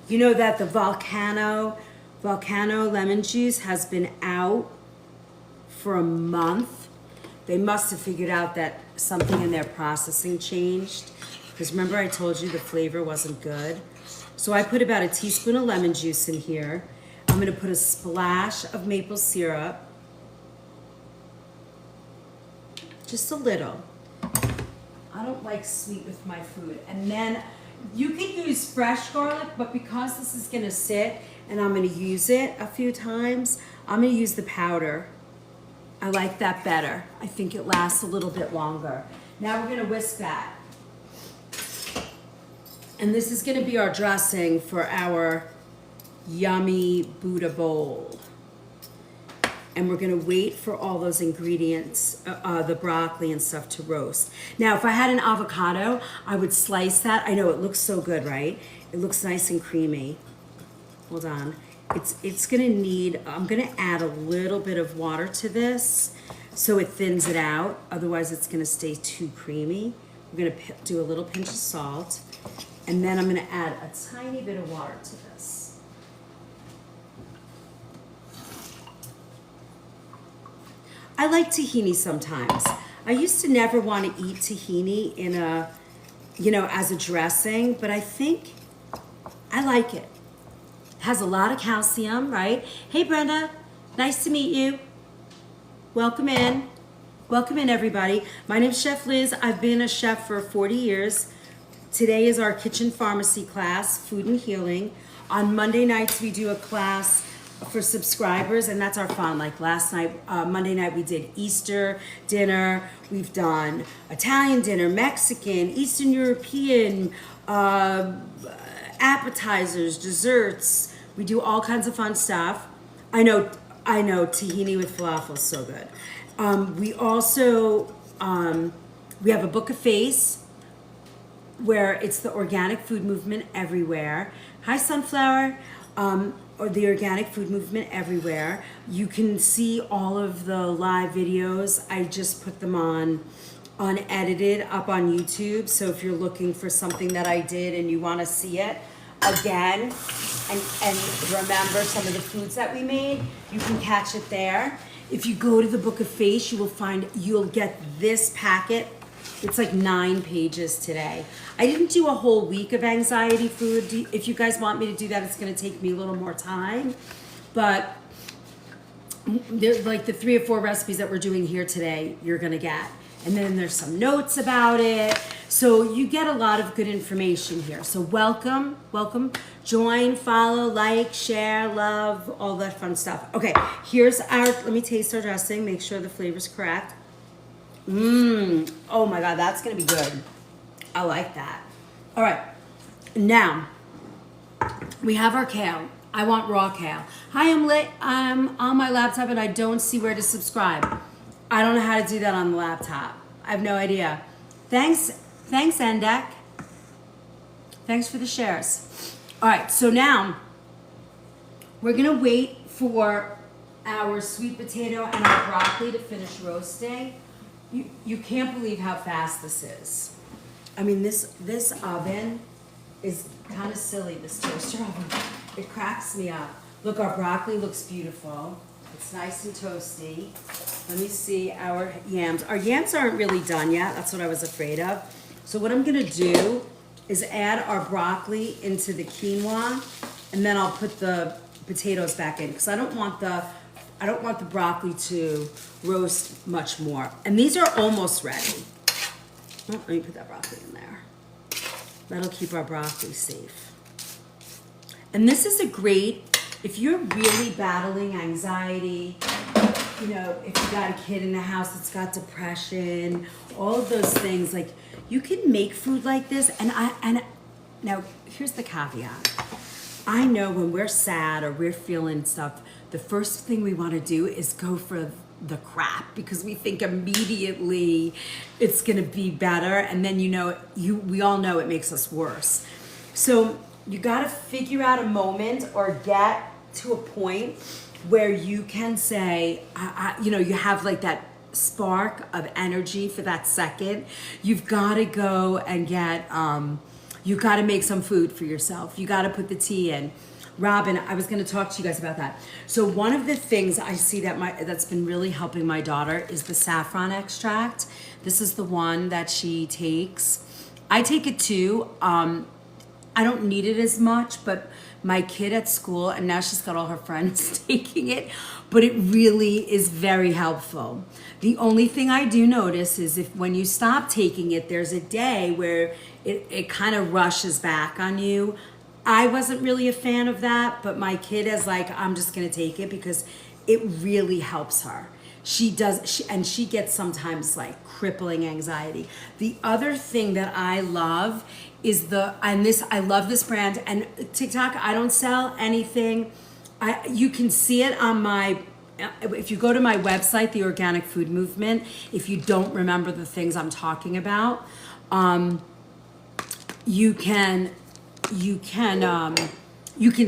You know that the volcano lemon juice has been out for a month. They must have figured out that something in their processing changed. Because remember I told you the flavor wasn't good? So I put about a teaspoon of lemon juice in here. I'm gonna put a splash of maple syrup. Just a little. I don't like sweet with my food. And then You can use fresh garlic, but because this is gonna sit and I'm gonna use it a few times, I'm gonna use the powder. I like that better. I think it lasts a little bit longer. Now we're gonna whisk that. And this is gonna be our dressing for our yummy Buddha bowl. And we're gonna wait for all those ingredients, the broccoli and stuff to roast. Now, if I had an avocado, I would slice that. I know it looks so good, right? It looks nice and creamy. Hold on. It's gonna need, I'm gonna add a little bit of water to this so it thins it out. Otherwise it's gonna stay too creamy. We're gonna do a little pinch of salt. And then I'm gonna add a tiny bit of water to this. I like tahini sometimes. I used to never want to eat tahini in a, as a dressing, but I think I like it. It has a lot of calcium, right? Hey Brenda, nice to meet you. Welcome in. Welcome in everybody. My name's Chef Liz. I've been a chef for 40 years. Today is our kitchen pharmacy class, food and healing. On Monday nights we do a class for subscribers, and that's our fun. Like last night, Monday night, we did Easter dinner. We've done Italian dinner, Mexican, Eastern European, appetizers, desserts. We do all kinds of fun stuff. I know, tahini with falafel is so good. We also, we have a book of face where it's the organic food movement everywhere. Hi, Sunflower. Or the organic food movement everywhere. You can see all of the live videos. I just put them on unedited up on YouTube. So if you're looking for something that I did and you want to see it again and remember some of the foods that we made, you can catch it there. If you go to the Book of Face, you'll get this packet. It's like 9 pages today. I didn't do a whole week of anxiety food. If you guys want me to do that, it's gonna take me a little more time. But there's like the 3 or 4 recipes that we're doing here today, you're gonna get. And then there's some notes about it. So you get a lot of good information here. So welcome, join, follow, like, share, love, all that fun stuff. Okay, let me taste our dressing, make sure the flavor's correct. Oh my God, that's gonna be good. I like that. All right, now we have our kale. I want raw kale. Hi, I'm on my laptop and I don't see where to subscribe. I don't know how to do that on the laptop. I have no idea. Thanks, Endek. Thanks for the shares. All right, so now we're gonna wait for our sweet potato and our broccoli to finish roasting. You can't believe how fast this is. I mean, this oven is kind of silly, this toaster oven. It cracks me up. Look, our broccoli looks beautiful. It's nice and toasty. Let me see our yams. Our yams aren't really done yet. That's what I was afraid of. So what I'm gonna do is add our broccoli into the quinoa, and then I'll put the potatoes back in because I don't want the broccoli to roast much more. And these are almost ready. Oh, let me put that broccoli in there. That'll keep our broccoli safe. And this is a great, if you're really battling anxiety, if you got a kid in the house that's got depression, all of those things, like you can make food like this. And now here's the caveat. I know when we're sad or we're feeling stuff, the first thing we want to do is go for the crap because we think immediately it's going to be better, and then we all know it makes us worse. So you got to figure out a moment or get to a point where you can say, you have like that spark of energy for that second. You've got to go and get, you got to make some food for yourself. You got to put the tea in. Robin, I was going to talk to you guys about that. So one of the things I see that's been really helping my daughter is the saffron extract. This is the one that she takes. I take it too. I don't need it as much, but my kid at school, and now she's got all her friends taking it, but it really is very helpful. The only thing I do notice is when you stop taking it, there's a day where it kind of rushes back on you. I wasn't really a fan of that, but my kid is like, I'm just gonna take it because it really helps her. She gets sometimes like crippling anxiety. The other thing that I love is I love this brand, and TikTok, I don't sell anything. You can see it on if you go to my website, The Organic Food Movement, if you don't remember the things I'm talking about, you can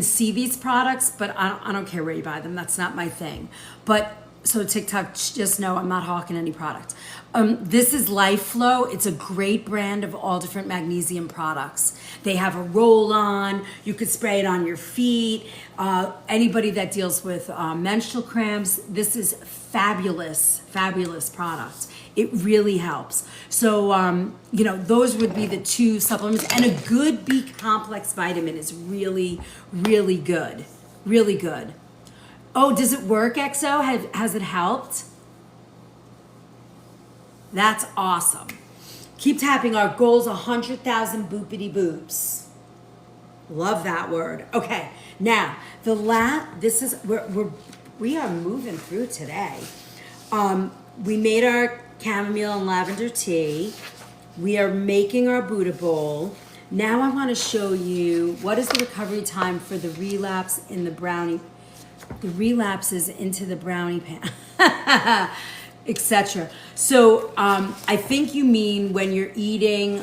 see these products, but I don't care where you buy them. That's not my thing. But so TikTok, just know I'm not hawking any product. This is Life Flow. It's a great brand of all different magnesium products. They have a roll-on. You could spray it on your feet. Anybody that deals with menstrual cramps, this is fabulous, fabulous product. It really helps. So, those would be the two supplements. And a good B complex vitamin is really, really good. Really good. Oh, does it work, XO? Has it helped? That's awesome. Keep tapping. Our goal's 100,000 boopity boops. Love that word. Okay, now we are moving through today. We made our chamomile and lavender tea. We are making our Buddha bowl. Now I want to show you what is the recovery time for the relapses into the brownie pan, etc. So I think you mean when you're eating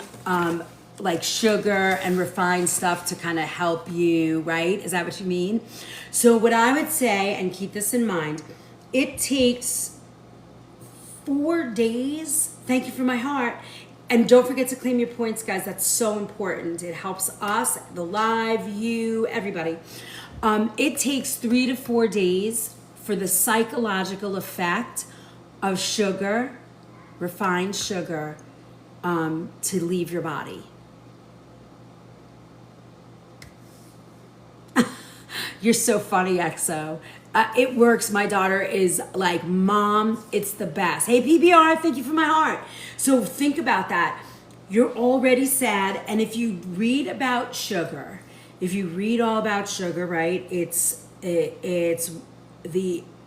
like sugar and refined stuff to kind of help you, right? Is that what you mean? So what I would say, and keep this in mind, it takes 4 days. Thank you for my heart. And don't forget to claim your points, guys. That's so important. It helps us, the live, you, everybody. It takes 3 to 4 days for the psychological effect of sugar, refined sugar, to leave your body. You're so funny, XO. It works. My daughter is like, Mom, it's the best. Hey, PBR, thank you for my heart. So think about that. You're already sad. And if you read about sugar, if you read all about sugar, right, it's the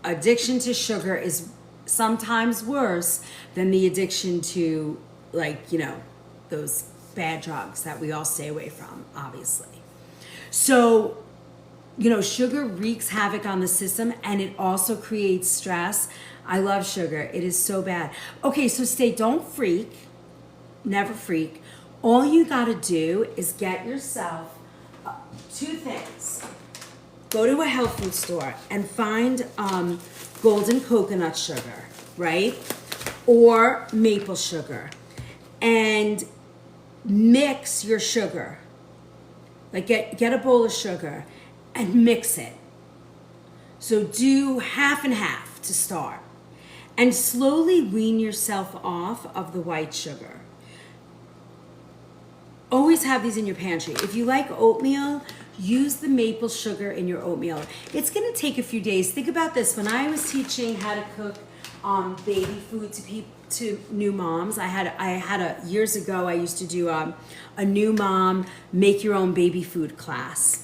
addiction to sugar is sometimes worse than the addiction to, like, those bad drugs that we all stay away from, obviously. So, sugar wreaks havoc on the system, and it also creates stress. I love sugar. It is so bad. Okay, so don't freak. Never freak. All you got to do is get yourself 2 things. Go to a health food store and find golden coconut sugar, right? Or maple sugar. And mix your sugar. Like get a bowl of sugar and mix it. So do half and half to start. And slowly wean yourself off of the white sugar. Always have these in your pantry. If you like oatmeal, use the maple sugar in your oatmeal. It's gonna take a few days. Think about this. When I was teaching how to cook baby food to new moms, years ago I used to do a new mom make your own baby food class.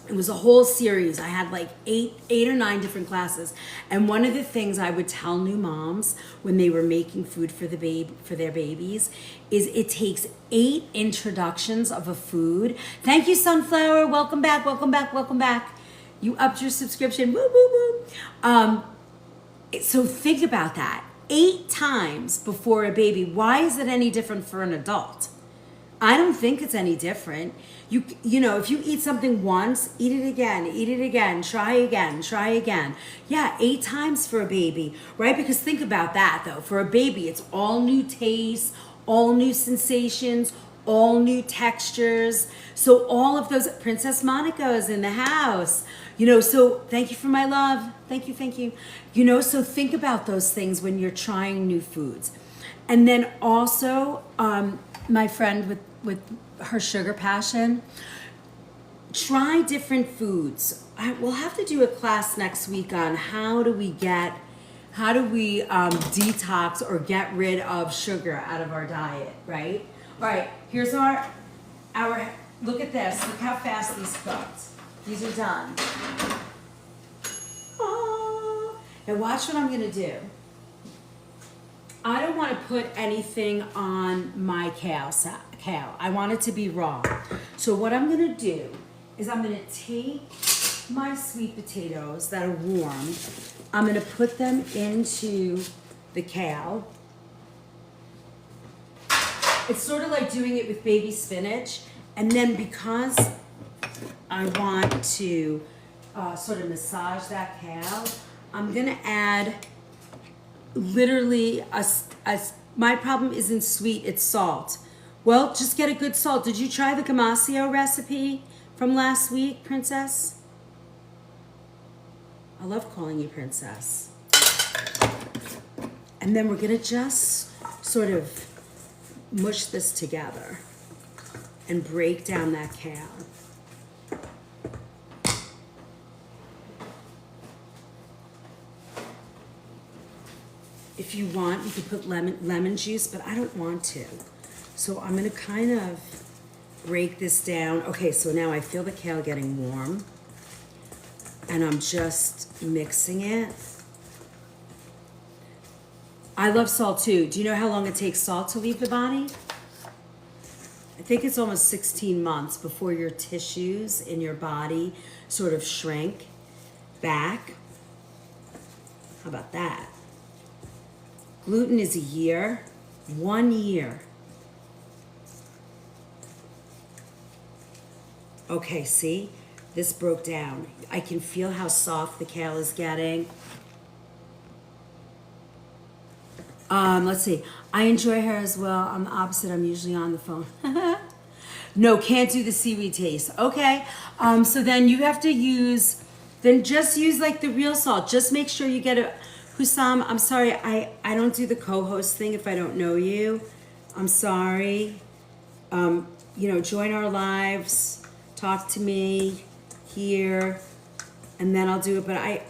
It was a whole series. I had like eight or 9 different classes. And one of the things I would tell new moms when they were making food for their babies is it takes 8 introductions of a food. Thank you, Sunflower. Welcome back, welcome back, welcome back. You upped your subscription. Woo, woo, woo. So think about that. 8 times before a baby. Why is it any different for an adult? I don't think it's any different. If you eat something once, eat it again, try again. Yeah, 8 times for a baby, right? Because think about that though. For a baby, it's all new tastes, all new sensations, all new textures. So all of those, Princess Monica is in the house. So thank you for my love. Thank you. So think about those things when you're trying new foods. And then also, my friend with her sugar passion, try different foods. We'll have to do a class next week on how do we detox or get rid of sugar out of our diet, right? All right, here's our, look at this. Look how fast these cooked. These are done. Oh. Now watch what I'm gonna do. I don't want to put anything on my kale. I want it to be raw. So what I'm gonna do is I'm gonna take my sweet potatoes that are warm. I'm gonna put them into the kale. It's sort of like doing it with baby spinach. And then because I want to sort of massage that kale, I'm gonna add literally my problem isn't sweet, it's salt. Well, just get a good salt. Did you try the gamasio recipe from last week, Princess? I love calling you Princess. And then we're gonna just sort of mush this together and break down that kale. If you want, you could put lemon juice, but I don't want to. So I'm gonna kind of break this down. Okay, so now I feel the kale getting warm and I'm just mixing it. I love salt too. Do you know how long it takes salt to leave the body? I think it's almost 16 months before your tissues in your body sort of shrink back. How about that? Gluten is a year, 1 year. Okay, see? This broke down. I can feel how soft the kale is getting. Let's see. I enjoy her as well. I'm the opposite. I'm usually on the phone. No, can't do the seaweed taste. Okay. So then you have to use, then just use like the real salt. Just make sure you get a, Hussam, I'm sorry. I don't do the co-host thing if I don't know you. I'm sorry. You know, join our lives. Talk to me here. And then I'll do it. But I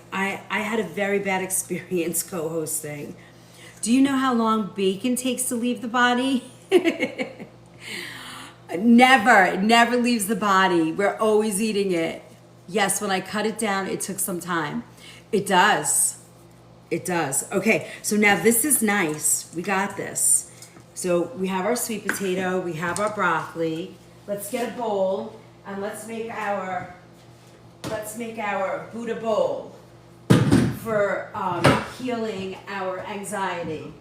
had a very bad experience co-hosting. Do you know how long bacon takes to leave the body? Never leaves the body. We're always eating it. Yes, when I cut it down, it took some time. It does. It does. Okay, so now this is nice. We got this. So we have our sweet potato. We have our broccoli. Let's get a bowl and let's make our Buddha bowl for healing our anxiety.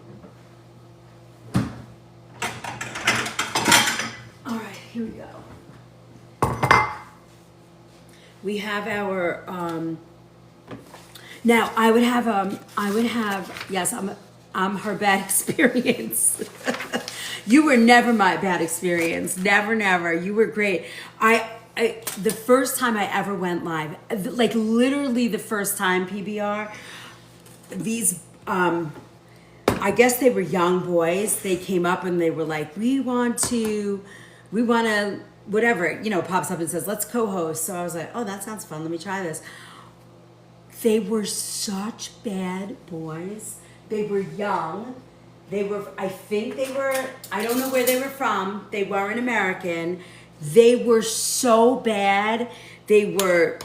All right, here we go. We have our, now I would have, yes, I'm her bad experience. You were never my bad experience. Never. You were great. The first time I ever went live, like literally the first time PBR, these, I guess they were young boys. They came up and they were like, we want to, whatever, you know, pops up and says, let's co-host. So I was like, oh, that sounds fun. Let me try this. They were such bad boys. They were young. I don't know where they were from. They weren't American. They were so bad. They were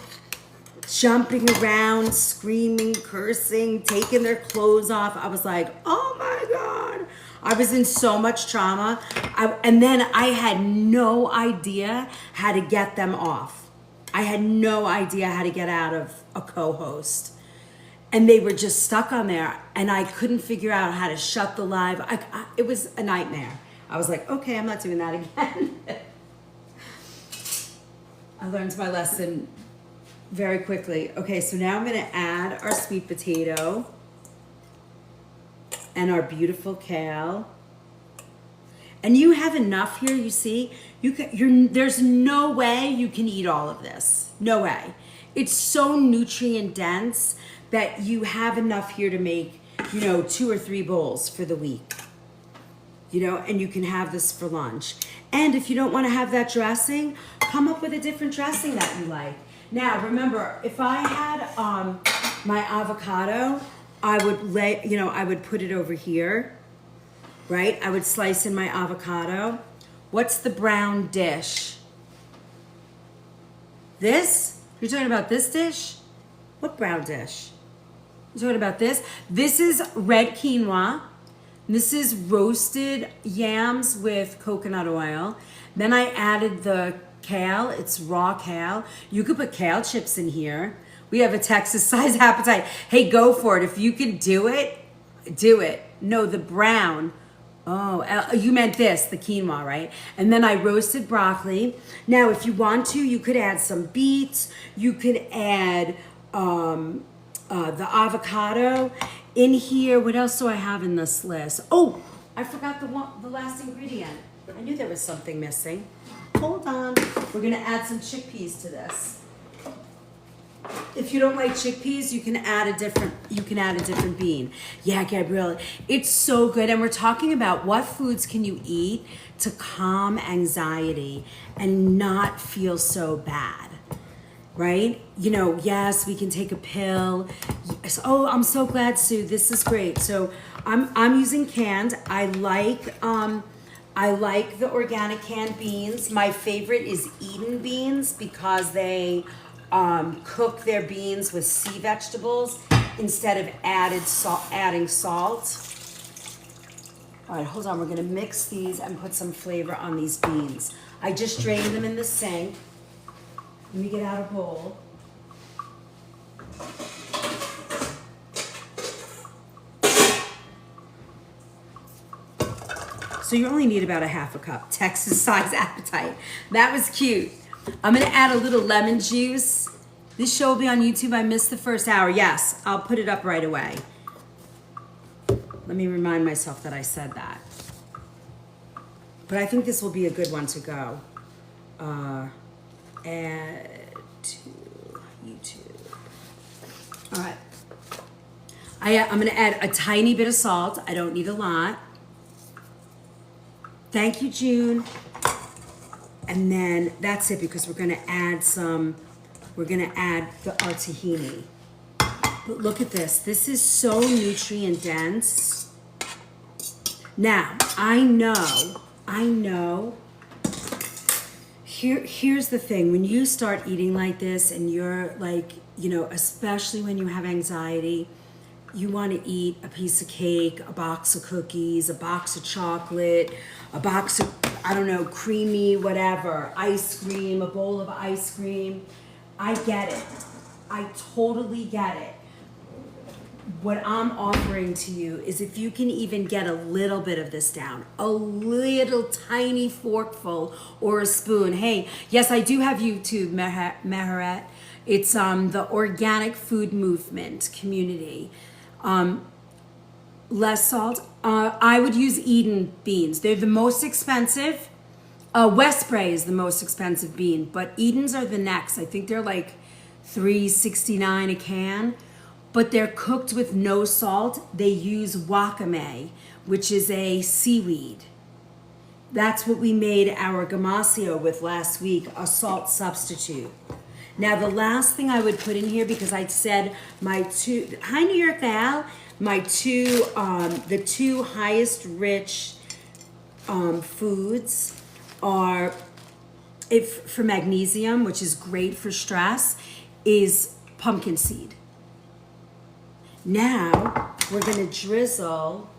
jumping around, screaming, cursing, taking their clothes off. I was like, oh my God. I was in so much trauma. And then I had no idea how to get them off. I had no idea how to get out of a co-host. And they were just stuck on there. And I couldn't figure out how to shut the live. It was a nightmare. I was like, okay, I'm not doing that again. I learned my lesson very quickly. Okay, so now I'm gonna add our sweet potato and our beautiful kale. And you have enough here, you see? There's no way you can eat all of this. No way. It's so nutrient dense that you have enough here to make, 2 or 3 bowls for the week. And you can have this for lunch. And if you don't want to have that dressing, come up with a different dressing that you like. Now, remember, if I had my avocado, I would put it over here, right? I would slice in my avocado. What's the brown dish? This? You're talking about this dish? What brown dish? You're talking about this? This is red quinoa. This is roasted yams with coconut oil. Then I added the kale. It's raw kale. You could put kale chips in here. We have a Texas size appetite. Hey, go for it. If you can do it, do it. No, the brown. Oh, you meant this, the quinoa, right? And then I roasted broccoli. Now, if you want to, you could add some beets. You could add the avocado in here. What else do I have in this list? Oh, I forgot the last ingredient. I knew there was something missing. Hold on. We're gonna add some chickpeas to this. If you don't like chickpeas, you can add a different bean. Yeah, Gabrielle, it's so good. And we're talking about what foods can you eat to calm anxiety and not feel so bad, right? You know, yes, we can take a pill. Yes. Oh, I'm so glad, Sue. This is great. So I'm using canned. I like the organic canned beans. My favorite is Eden beans because they cook their beans with sea vegetables instead of adding salt. All right, hold on. We're gonna mix these and put some flavor on these beans. I just drained them in the sink. Let me get out a bowl. So you only need about a half a cup. Texas size appetite. That was cute. I'm gonna add a little lemon juice. This show will be on YouTube. I missed the first hour. Yes, I'll put it up right away. Let me remind myself that I said that. But I think this will be a good one to go. Add to YouTube. All right. I'm gonna add a tiny bit of salt. I don't need a lot. Thank you, June. And then that's it because we're gonna add our tahini. But look at this. This is so nutrient dense. Now, I know. Here's the thing. When you start eating like this and you're like, you know, especially when you have anxiety, you want to eat a piece of cake, a box of cookies, a box of chocolate, a box of, I don't know, creamy, whatever, ice cream, a bowl of ice cream. I get it. I totally get it. What I'm offering to you is if you can even get a little bit of this down, a little tiny forkful or a spoon. Hey, yes, I do have YouTube, Meheret. It's the Organic Food Movement community. Less salt. I would use Eden beans. They're the most expensive. Westbury is the most expensive bean, but Edens are the next. I think they're like $3.69 a can, but they're cooked with no salt. They use wakame, which is a seaweed. That's what we made our gamasio with last week, a salt substitute. Now, the last thing I would put in here, because I said hi New York Val, the two highest rich foods are, for magnesium, which is great for stress, is pumpkin seed. Now, we're gonna drizzle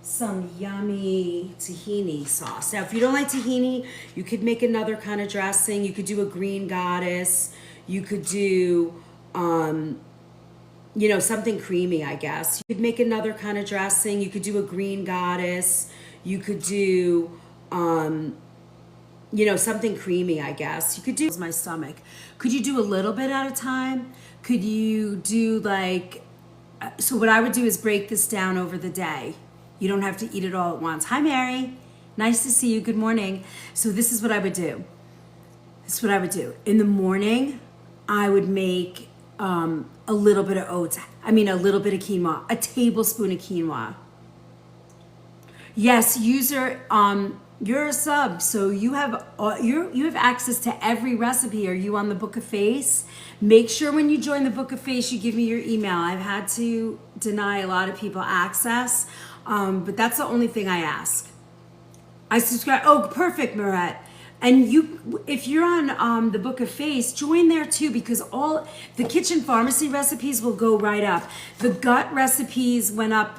some yummy tahini sauce. Now, if you don't like tahini, you could make another kind of dressing. You could do a green goddess. You could do, you know, something creamy, I guess. You could make another kind of dressing. You could do a green goddess. You could do, you know, something creamy, I guess. You could do my stomach. Could you do a little bit at a time? Could you do like, so what I would do is break this down over the day. You don't have to eat it all at once. Hi, Mary. Nice to see you. Good morning. So this is what I would do. In the morning, I would make a little bit of oats. A little bit of quinoa. A tablespoon of quinoa. Yes, user, you're a sub, so you have access to every recipe. Are you on the Book of Face? Make sure when you join the Book of Face, you give me your email. I've had to deny a lot of people access, but that's the only thing I ask. I subscribe. Oh, perfect, Marette. And you, if you're on the Book of Face, join there too, because all the kitchen pharmacy recipes will go right up. The gut recipes went up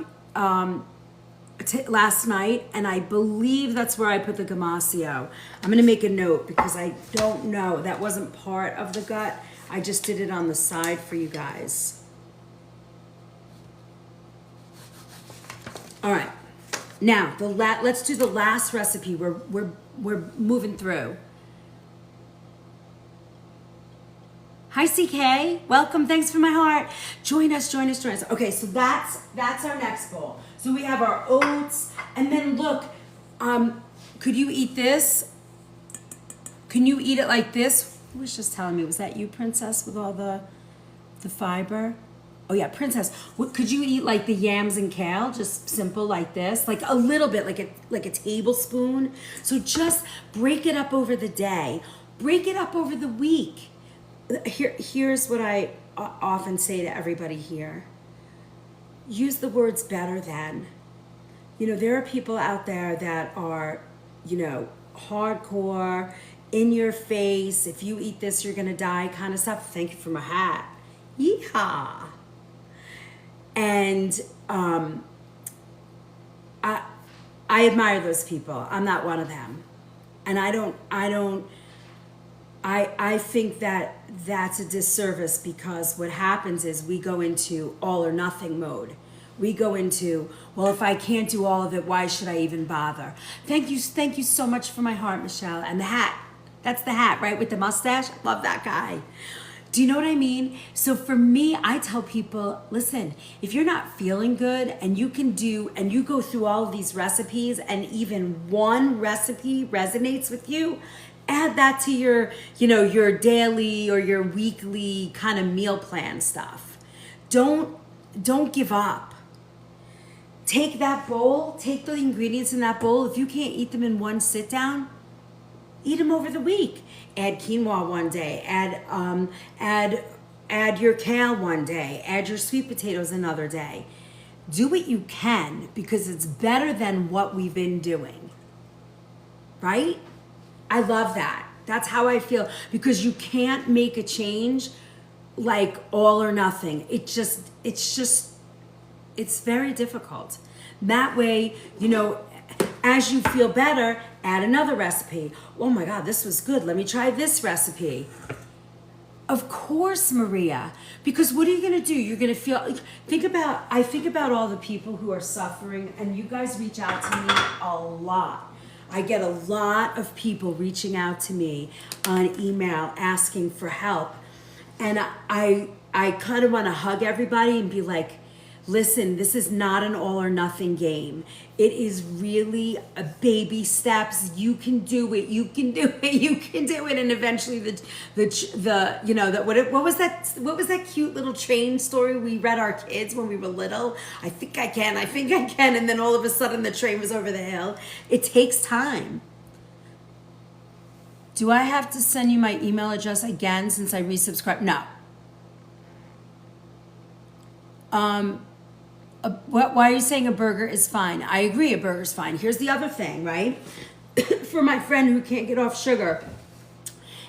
last night, and I believe that's where I put the gamasio. I'm gonna make a note because I don't know. That wasn't part of the gut. I just did it on the side for you guys. All right. Now, let's do the last recipe. We're moving through. Hi, CK. Welcome. Thanks for my heart. Join us. Okay, so that's our next bowl. So we have our oats, and then look, could you eat this? Can you eat it like this? Who was just telling me? Was that you, Princess, with all the fiber? Oh yeah, Princess. Could you eat like the yams and kale, just simple like this, like a little bit, like a tablespoon? So just break it up over the day, break it up over the week. Here's what I often say to everybody here. Use the words better than. You know, there are people out there that are, you know, hardcore, in your face. If you eat this, you're gonna die, kind of stuff. Thank you for my hat. Yeehaw. And I admire those people. I'm not one of them. And I think that that's a disservice, because what happens is we go into all or nothing mode. We go into, well, if I can't do all of it, why should I even bother? Thank you so much for my heart, Michelle. And the hat. That's the hat, right? With the mustache. I love that guy. Do you know what I mean? So for me, I tell people, listen, if you're not feeling good and you go through all of these recipes and even one recipe resonates with you, add that to your daily or your weekly kind of meal plan stuff. Don't give up. Take that bowl, take the ingredients in that bowl. If you can't eat them in one sit down, eat them over the week. Add quinoa one day. Add your kale one day. Add your sweet potatoes another day. Do what you can, because it's better than what we've been doing. Right? I love that. That's how I feel, because you can't make a change like all or nothing. It's very difficult. That way, as you feel better, add another recipe. Oh my God, this was good. Let me try this recipe. Of course, Maria, because what are you going to do? You're going to feel, I think about all the people who are suffering, and you guys reach out to me a lot. I get a lot of people reaching out to me on email asking for help. And I kind of want to hug everybody and be like, listen, this is not an all or nothing game. It is really a baby steps. You can do it. You can do it. You can do it. And eventually what was that cute little train story we read our kids when we were little? I think I can. And then all of a sudden the train was over the hill. It takes time. Do I have to send you my email address again since I resubscribed? No. Why are you saying a burger is fine? I agree, a burger's fine. Here's the other thing, right? For my friend who can't get off sugar.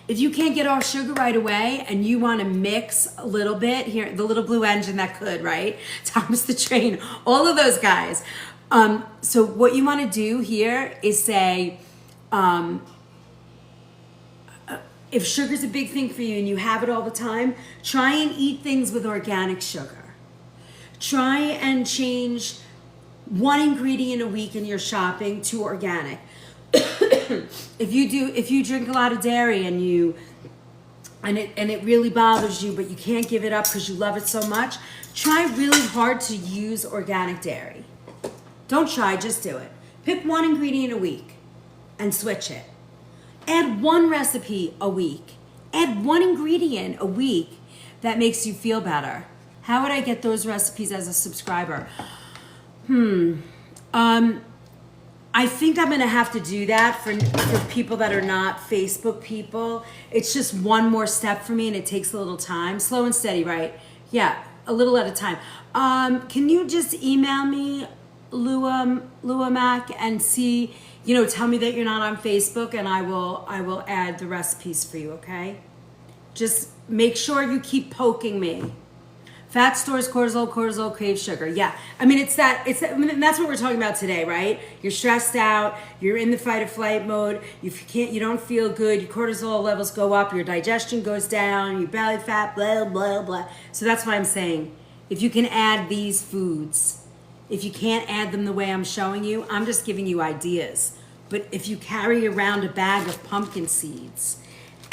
If you can't get off sugar right away and you want to mix a little bit, here, the little blue engine that could, right? Thomas the Train, all of those guys. So what you want to do here is say, if sugar's a big thing for you and you have it all the time, try and eat things with organic sugar. Try and change one ingredient a week in your shopping to organic. If you drink a lot of dairy and it really bothers you, but you can't give it up because you love it so much, try really hard to use organic dairy. Don't try, just do it. Pick one ingredient a week and switch it. Add one recipe a week. Add one ingredient a week that makes you feel better. How would I get those recipes as a subscriber? I think I'm gonna have to do that for people that are not Facebook people. It's just one more step for me and it takes a little time. Slow and steady, right? Yeah, a little at a time. Can you just email me, Lua Mac, and see tell me that you're not on Facebook, and I will add the recipes for you, okay? Just make sure you keep poking me. Fat stores cortisol, craves sugar. Yeah, I mean, that's what we're talking about today, right? You're stressed out, you're in the fight or flight mode, you don't feel good, your cortisol levels go up, your digestion goes down, your belly fat, blah, blah, blah. So that's why I'm saying, if you can add these foods, if you can't add them the way I'm showing you, I'm just giving you ideas. But if you carry around a bag of pumpkin seeds,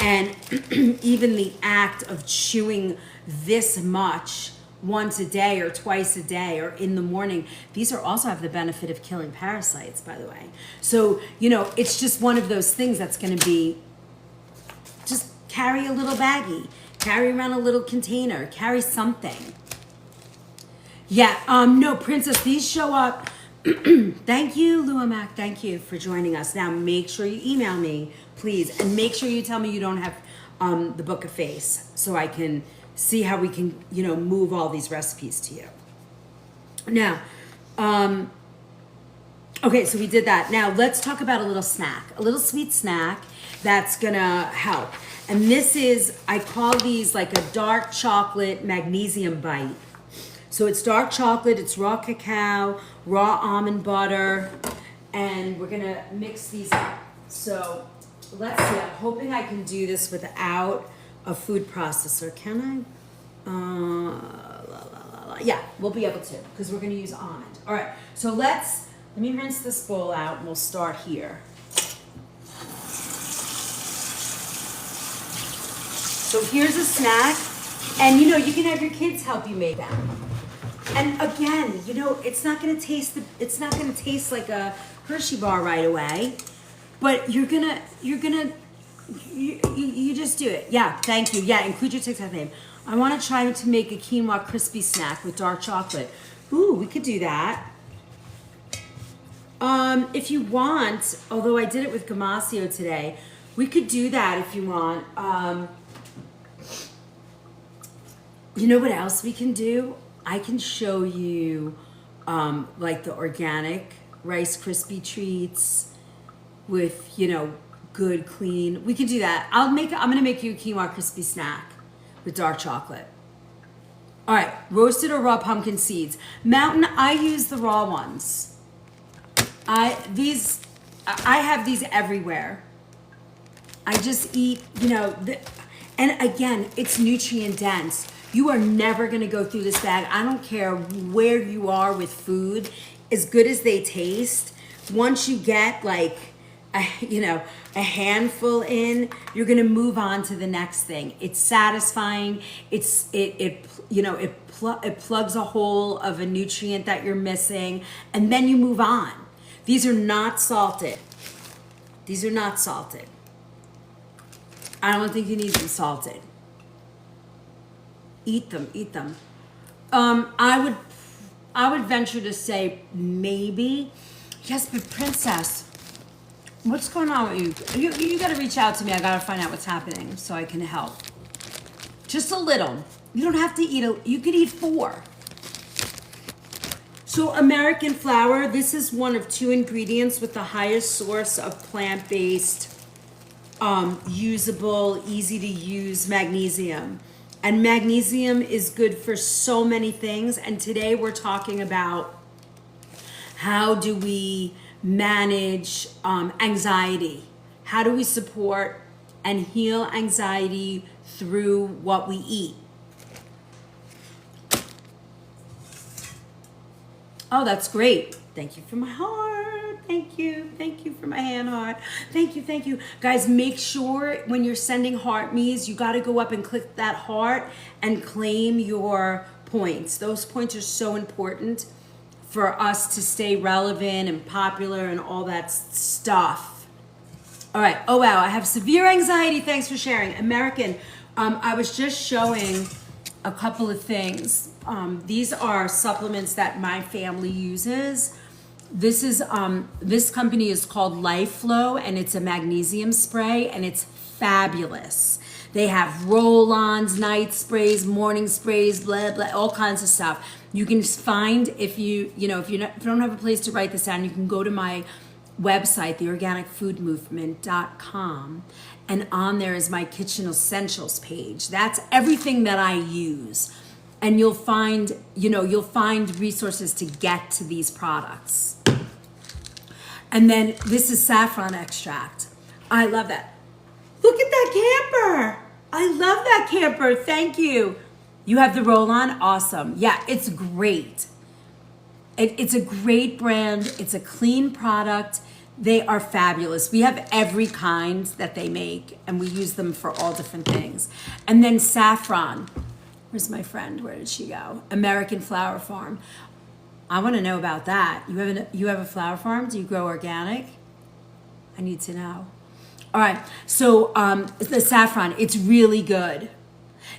and even the act of chewing this much once a day or twice a day or in the morning, these also have the benefit of killing parasites, by the way. So, it's just one of those things that's going to be, just carry a little baggie, carry around a little container, carry something. Yeah, no, Princess, these show up. Thank you, Luamac. Thank you for joining us. Now, make sure you email me, please, and make sure you tell me you don't have the Book of Face, so I can see how we can, move all these recipes to you. Now, okay, so we did that. Now, let's talk about a little snack, a little sweet snack that's gonna help. And this is, I call these like a dark chocolate magnesium bite. So it's dark chocolate, it's raw cacao, raw almond butter, and we're gonna mix these up. So let's see, I'm hoping I can do this without a food processor. Can I? Yeah, we'll be able to, because we're gonna use almond. All right, so let me rinse this bowl out and we'll start here. So here's a snack, and you can have your kids help you make them. And again, it's not gonna taste like a Hershey bar right away, but you just do it. Yeah, thank you. Yeah, include your TikTok name. I want to try to make a quinoa crispy snack with dark chocolate. Ooh, we could do that. If you want, although I did it with Gamasio today, we could do that if you want. You know what else we can do? I can show you like the organic Rice Krispie treats with, good, clean. We can do that. I'm gonna make you a quinoa crispy snack with dark chocolate. All right, roasted or raw pumpkin seeds. Mountain, I use the raw ones. I have these everywhere. I just eat, and again, it's nutrient dense. You are never gonna go through this bag. I don't care where you are with food, as good as they taste. Once you get like, a handful in, you're gonna move on to the next thing. It's satisfying. It plugs a hole of a nutrient that you're missing, and then you move on. These are not salted. These are not salted. I don't think you need them salted. Eat them. I would venture to say maybe. Yes, but Princess, what's going on with you? You got to reach out to me. I got to find out what's happening so I can help. Just a little. You don't have to eat you could eat 4. So American flour, this is one of 2 ingredients with the highest source of plant-based, usable, easy to use magnesium. And magnesium is good for so many things. And today we're talking about how do we manage anxiety? How do we support and heal anxiety through what we eat? Oh, that's great. Thank you for my heart. Thank you for my hand heart. Thank you. Guys, make sure when you're sending heart me's, you got to go up and click that heart and claim your points. Those points are so important for us to stay relevant and popular and all that stuff. All right. Oh, wow. I have severe anxiety. Thanks for sharing. American, I was just showing a couple of things. These are supplements that my family uses. This company is called Life Flow, and it's a magnesium spray, and it's fabulous. They have roll-ons, night sprays, morning sprays, blah blah, all kinds of stuff. You can find if you don't have a place to write this down, you can go to my website, theorganicfoodmovement.com, and on there is my kitchen essentials page. That's everything that I use. And you'll find resources to get to these products. And then this is saffron extract. I love that. Look at that camper. I love that camper. Thank you. You have the roll-on? Awesome. Yeah, it's great. It's a great brand. It's a clean product. They are fabulous. We have every kind that they make, and we use them for all different things. And then saffron. Where's my friend? Where did she go? American Flower Farm. I want to know about that. You have a flower farm? Do you grow organic? I need to know. All right. So the saffron, it's really good.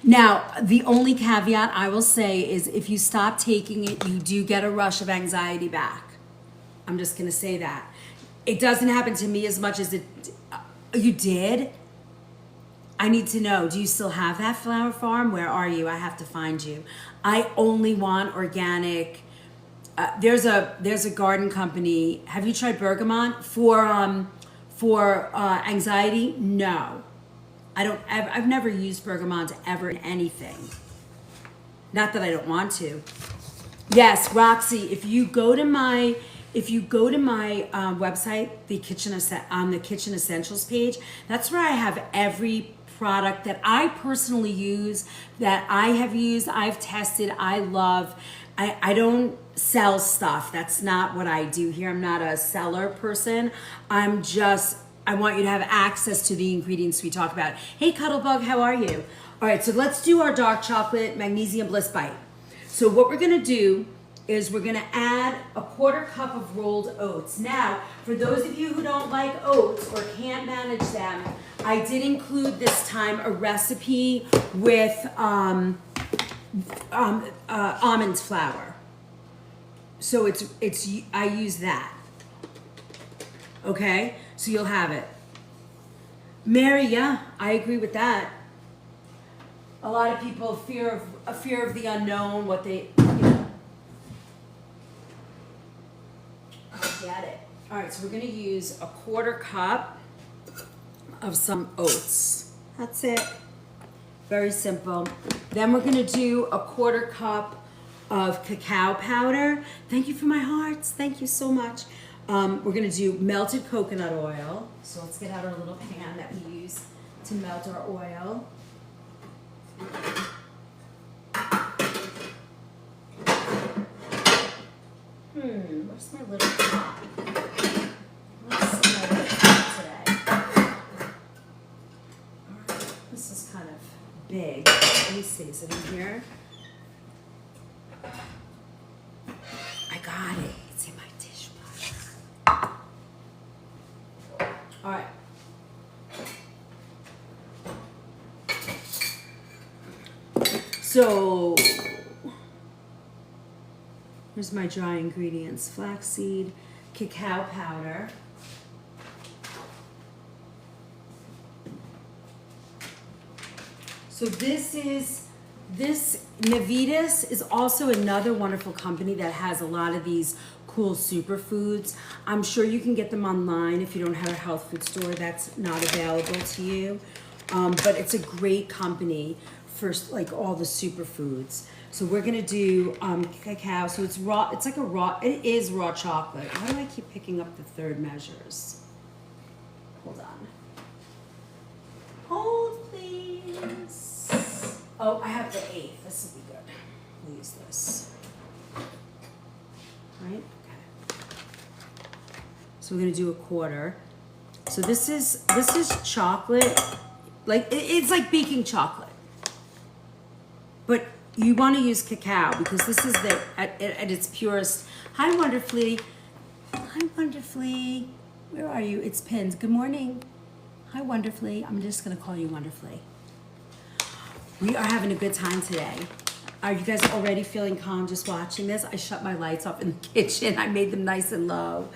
Now, the only caveat I will say is if you stop taking it, you do get a rush of anxiety back. I'm just going to say that. It doesn't happen to me as much as it... You did? I need to know, do you still have that flower farm? Where are you? I have to find you. I only want organic. There's a garden company. Have you tried bergamot for anxiety? No, I don't. I've never used bergamot ever in anything. Not that I don't want to. Yes, Roxy. If you go to my website, on the kitchen essentials page, that's where I have every product that I personally use, that I have used, I've tested, I love. I don't sell stuff. That's not what I do here. I'm not a seller person. I want you to have access to the ingredients we talk about. Hey, Cuddlebug, how are you? All right, so let's do our dark chocolate magnesium bliss bite. So what we're gonna do is we're gonna add a 1/4 cup of rolled oats. Now, for those of you who don't like oats or can't manage them, I did include this time a recipe with almond flour. So I use that. Okay, so you'll have it. Mary, yeah, I agree with that. A lot of people a fear of the unknown, what they, I get it. All right, so we're gonna use a 1/4 cup of some oats. That's it. Very simple. Then we're gonna do a 1/4 cup of cacao powder. Thank you for my hearts. Thank you so much. We're gonna do melted coconut oil. So let's get out our little pan that we use to melt our oil. Where's my little pot? Let's see my little pot today. All right, this is kind of big. Let me see, is it in here? I got it. It's in my dishwasher. All right. So, here's my dry ingredients. Flaxseed, cacao powder. So this Navitas is also another wonderful company that has a lot of these cool superfoods. I'm sure you can get them online if you don't have a health food store that's not available to you. But it's a great company for like all the superfoods. So we're gonna do cacao. So it's raw. It's like it is raw chocolate. Why do I keep picking up the third measures? Hold on. Hold, please. Oh, I have the 8th. This will be good. We'll use this. Right? Okay. So we're gonna do a 1/4. So this is chocolate. Like it's like baking chocolate. But you want to use cacao because this is at its purest. Hi, Wonderfully. Hi, Wonderfully. Where are you? It's Pins. Good morning. Hi, Wonderfully. I'm just going to call you Wonderfully. We are having a good time today. Are you guys already feeling calm just watching this? I shut my lights off in the kitchen. I made them nice and low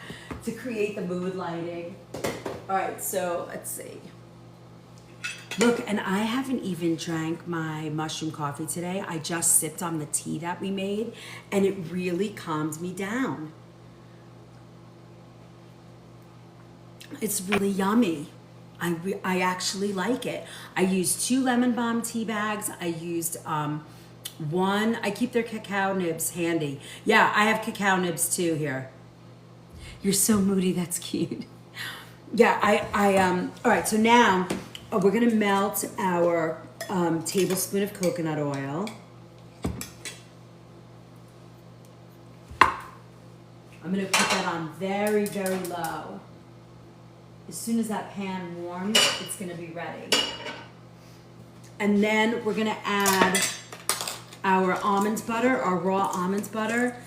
to create the mood lighting. All right, so let's see. Look, and I haven't even drank my mushroom coffee today. I just sipped on the tea that we made, and it really calmed me down. It's really yummy. I actually like it. I used 2 lemon balm tea bags. I used one. I keep their cacao nibs handy. Yeah, I have cacao nibs too here. You're so moody. That's cute. Yeah, all right, so now we're gonna melt our tablespoon of coconut oil. I'm gonna put that on very, very low. As soon as that pan warms, it's gonna be ready. And then we're gonna add our almond butter, our raw almond butter,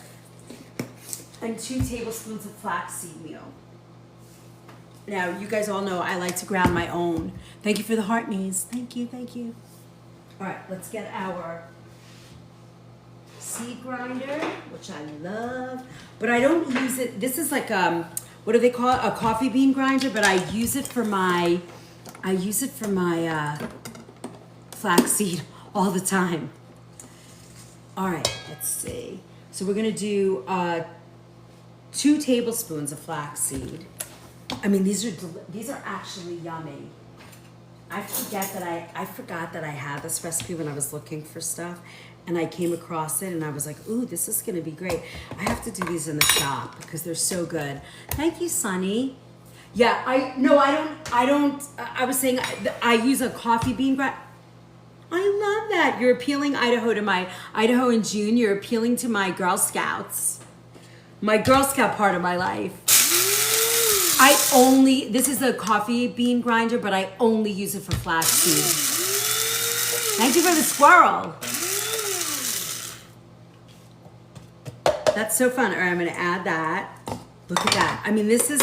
and 2 tablespoons of flaxseed meal. Now, you guys all know I like to ground my own. Thank you for the heart knees. Thank you, thank you. All right, let's get our seed grinder, which I love, but I don't use it. This is like what do they call it? A coffee bean grinder, but I use it for my flaxseed all the time. All right, let's see. So we're gonna do 2 tablespoons of flaxseed. I mean, these are actually yummy. I forgot that I had this recipe when I was looking for stuff, and I came across it, and I was like, "Ooh, this is gonna be great." I have to do these in the shop because they're so good. Thank you, Sunny. Yeah, I don't. I was saying I use a coffee bean grinder. I love that. You're appealing Idaho to my Idaho in June. You're appealing to my Girl Scouts, my Girl Scout part of my life. This is a coffee bean grinder, but I only use it for flaxseed. Thank you for the squirrel. That's so fun. All right, I'm gonna add that. Look at that. I mean, this is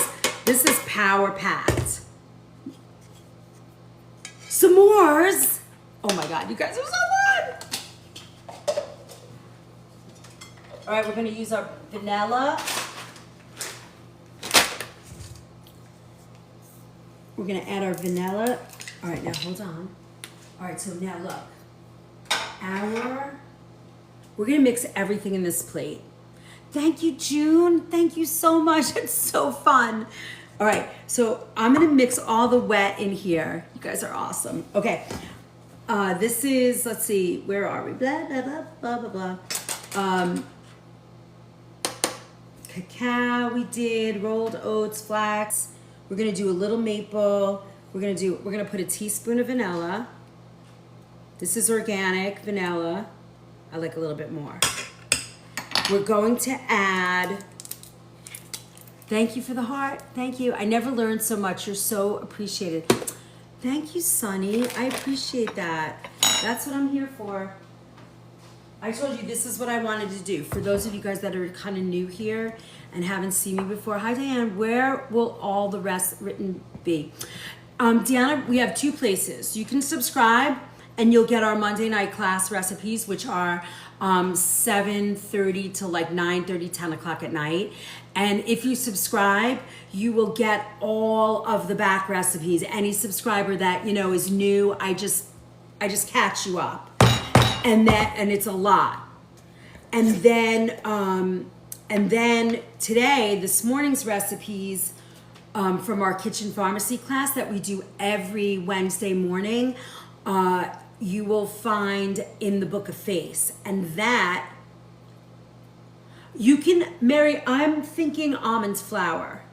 power packed. S'mores. Oh my God, you guys are so fun. All right, we're gonna use our vanilla. We're gonna add our vanilla. All right, now hold on. All right, so now look. We're gonna mix everything in this plate. Thank you, June. Thank you so much. It's so fun. All right, so I'm gonna mix all the wet in here. You guys are awesome. Okay, this is, let's see, where are we? Blah, blah, blah, blah, blah, blah. Cacao we did, rolled oats, flax. We're gonna do a little maple. We're gonna put a teaspoon of vanilla. This is organic vanilla. I like a little bit more. We're going to add, thank you for the heart. Thank you. I never learned so much. You're so appreciated. Thank you, Sunny. I appreciate that. That's what I'm here for. I told you this is what I wanted to do. For those of you guys that are kind of new here and haven't seen me before, hi Diane, where will all the rest written be? Deanna, we have 2 places. You can subscribe and you'll get our Monday night class recipes, which are 7:30 to like 9:30, 10 o'clock at night. And if you subscribe, you will get all of the back recipes. Any subscriber that, you know, is new, I just catch you up. And it's a lot. And then today, this morning's recipes from our kitchen pharmacy class that we do every Wednesday morning, you will find in the Book of Face. And that you can, Mary, I'm thinking almond flour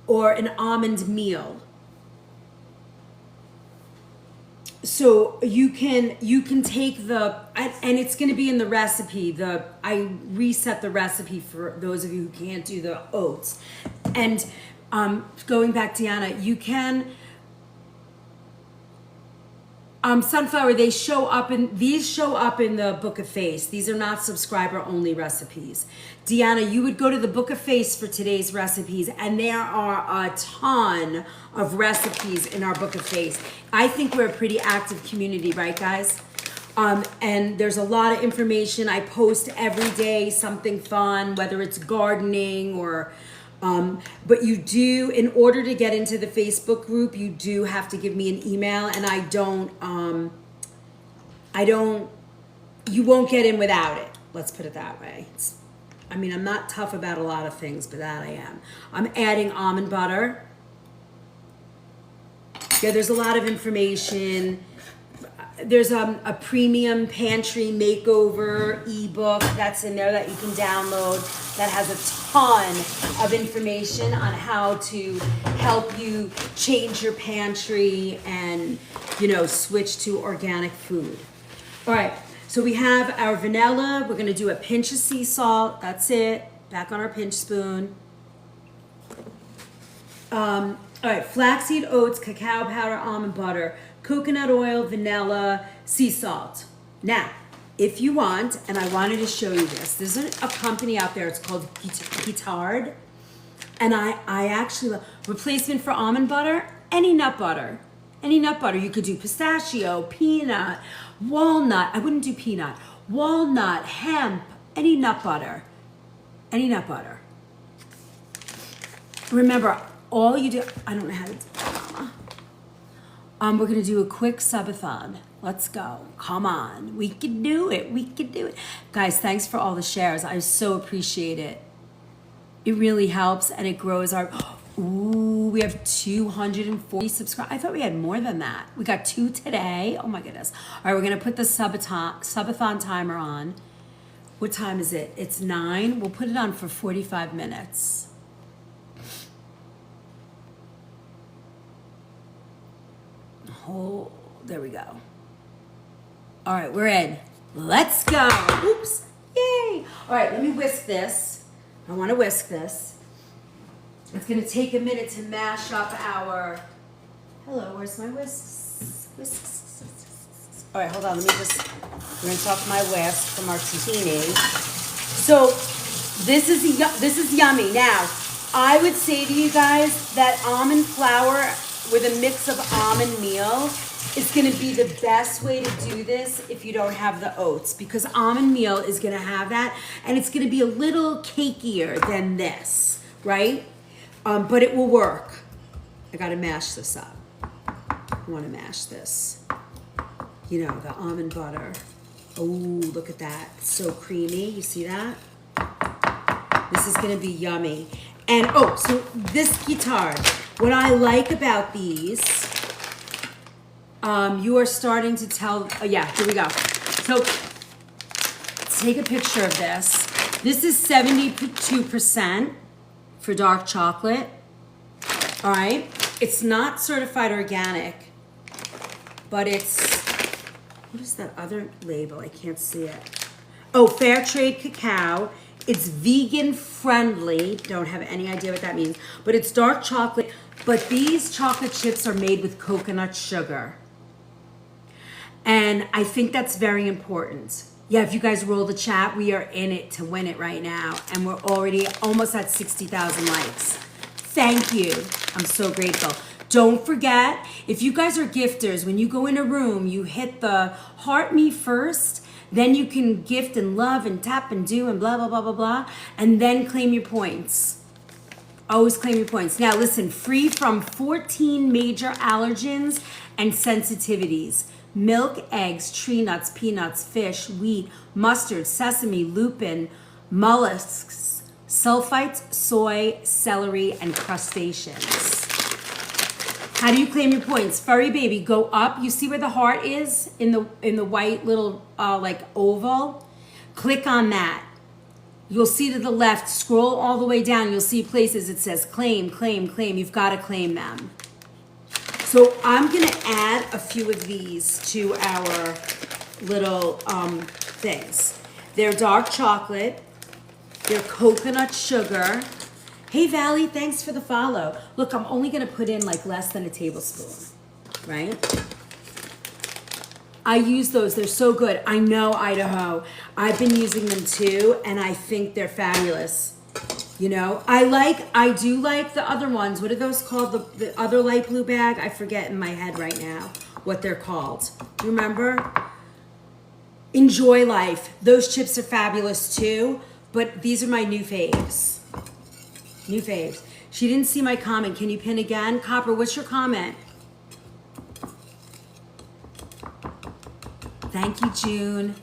or an almond meal. So you can take and it's going to be in the recipe. I reset the recipe for those of you who can't do the oats. And going back, Deanna, you can sunflower. These show up in the Book of Face. These are not subscriber only recipes. Deanna, you would go to the Book of Face for today's recipes, and there are a ton of recipes in our Book of Face. I think we're a pretty active community, right, guys? And there's a lot of information. I post every day something fun, whether it's gardening or but you do, in order to get into the Facebook group, you do have to give me an email, and you won't get in without it. Let's put it that way. I'm not tough about a lot of things, but that I am. I'm adding almond butter. Yeah, there's a lot of information. There's a premium pantry makeover ebook that's in there that you can download that has a ton of information on how to help you change your pantry and, you know, switch to organic food. All right, so we have our vanilla. We're gonna do a pinch of sea salt. That's it. Back on our pinch spoon. All right, flaxseed oats, cacao powder, almond butter, coconut oil, vanilla, sea salt. Now, if you want, and I wanted to show you this, there's a company out there, it's called Guittard, and I actually love replacement for almond butter, any nut butter. Any nut butter. You could do pistachio, peanut, walnut. I wouldn't do peanut. Walnut, hemp, any nut butter. Any nut butter. Remember, all you do, I don't know how to do we're going to do a quick subathon. Let's go. Come on. We can do it. We can do it. Guys, thanks for all the shares. I so appreciate it. It really helps and it grows our... Ooh, we have 240 subscribers. I thought we had more than that. We got 2 today. Oh my goodness. All right, we're going to put the subathon timer on. What time is it? It's 9. We'll put it on for 45 minutes. Oh, there we go. All right, we're in. Let's go. Oops. Yay. All right, let me whisk this. I want to whisk this. It's going to take a minute to mash up our... Hello, where's my whisks? Whisks. All right, hold on. Let me just rinse off my whisk from our tahini. So this is yummy. Now, I would say to you guys that almond flour with a mix of almond meal is going to be the best way to do this if you don't have the oats, because almond meal is going to have that, and it's going to be a little cakier than this, right? But it will work. I got to mash this up. I want to mash this. You know, the almond butter. Oh, look at that. It's so creamy. You see that? This is going to be yummy. And, oh, so this Guittard. What I like about these, you are starting to tell, oh yeah, here we go. So, let's take a picture of this. This is 72% for dark chocolate. All right. It's not certified organic, but it's, what is that other label? I can't see it. Oh, fair trade cacao. It's vegan friendly. Don't have any idea what that means, but it's dark chocolate. But these chocolate chips are made with coconut sugar. And I think that's very important. Yeah, if you guys roll the chat, we are in it to win it right now. And we're already almost at 60,000 likes. Thank you. I'm so grateful. Don't forget, if you guys are gifters, when you go in a room, you hit the heart me first. Then you can gift and love and tap and do and blah, blah, blah, blah, blah. And then claim your points. Always claim your points. Now listen, free from 14 major allergens and sensitivities. Milk, eggs, tree nuts, peanuts, fish, wheat, mustard, sesame, lupin, mollusks, sulfites, soy, celery, and crustaceans. How do you claim your points? Furry baby, go up. You see where the heart is in the white little like oval? Click on that. You'll see to the left, scroll all the way down, you'll see places it says claim, claim, claim. You've got to claim them. So I'm going to add a few of these to our little things. They're dark chocolate. They're coconut sugar. Hey, Valley, thanks for the follow. Look, I'm only going to put in like less than a tablespoon, right? I use those. They're so good. I know, Idaho. I've been using them too, and I think they're fabulous. You know, I do like the other ones. What are those called? The other light blue bag? I forget in my head right now what they're called. You remember? Enjoy Life. Those chips are fabulous too, but these are my new faves. New faves. She didn't see my comment. Can you pin again? Copper, what's your comment? Thank you, June.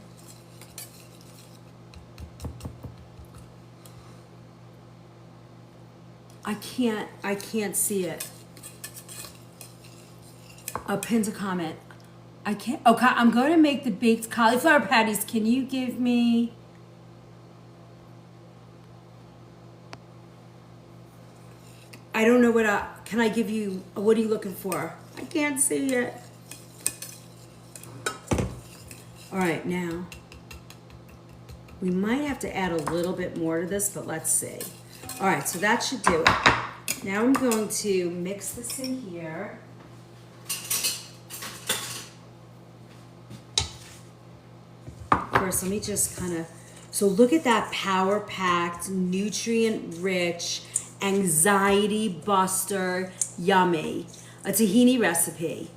I can't see it. Pins a comment. I can't. Okay, I'm going to make the baked cauliflower patties. Can you give me? I don't know what. Can I give you? What are you looking for? I can't see it. All right, now we might have to add a little bit more to this, but let's see. All right, so that should do it. Now I'm going to mix this in here. First, let me just kind of, so look at that power-packed, nutrient-rich, anxiety buster, yummy. A tahini recipe.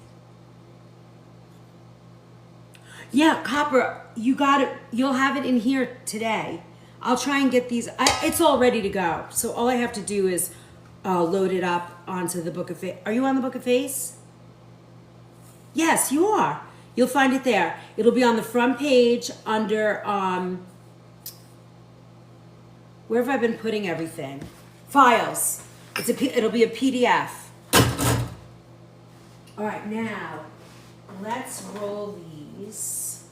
Yeah, Copper, you got it. You'll have it in here today. I'll try and get these. It's all ready to go. So all I have to do is load it up onto the Book of Face. Are you on the Book of Face? Yes, you are. You'll find it there. It'll be on the front page under, where have I been putting everything? Files. It'll be a PDF. All right, now let's roll these.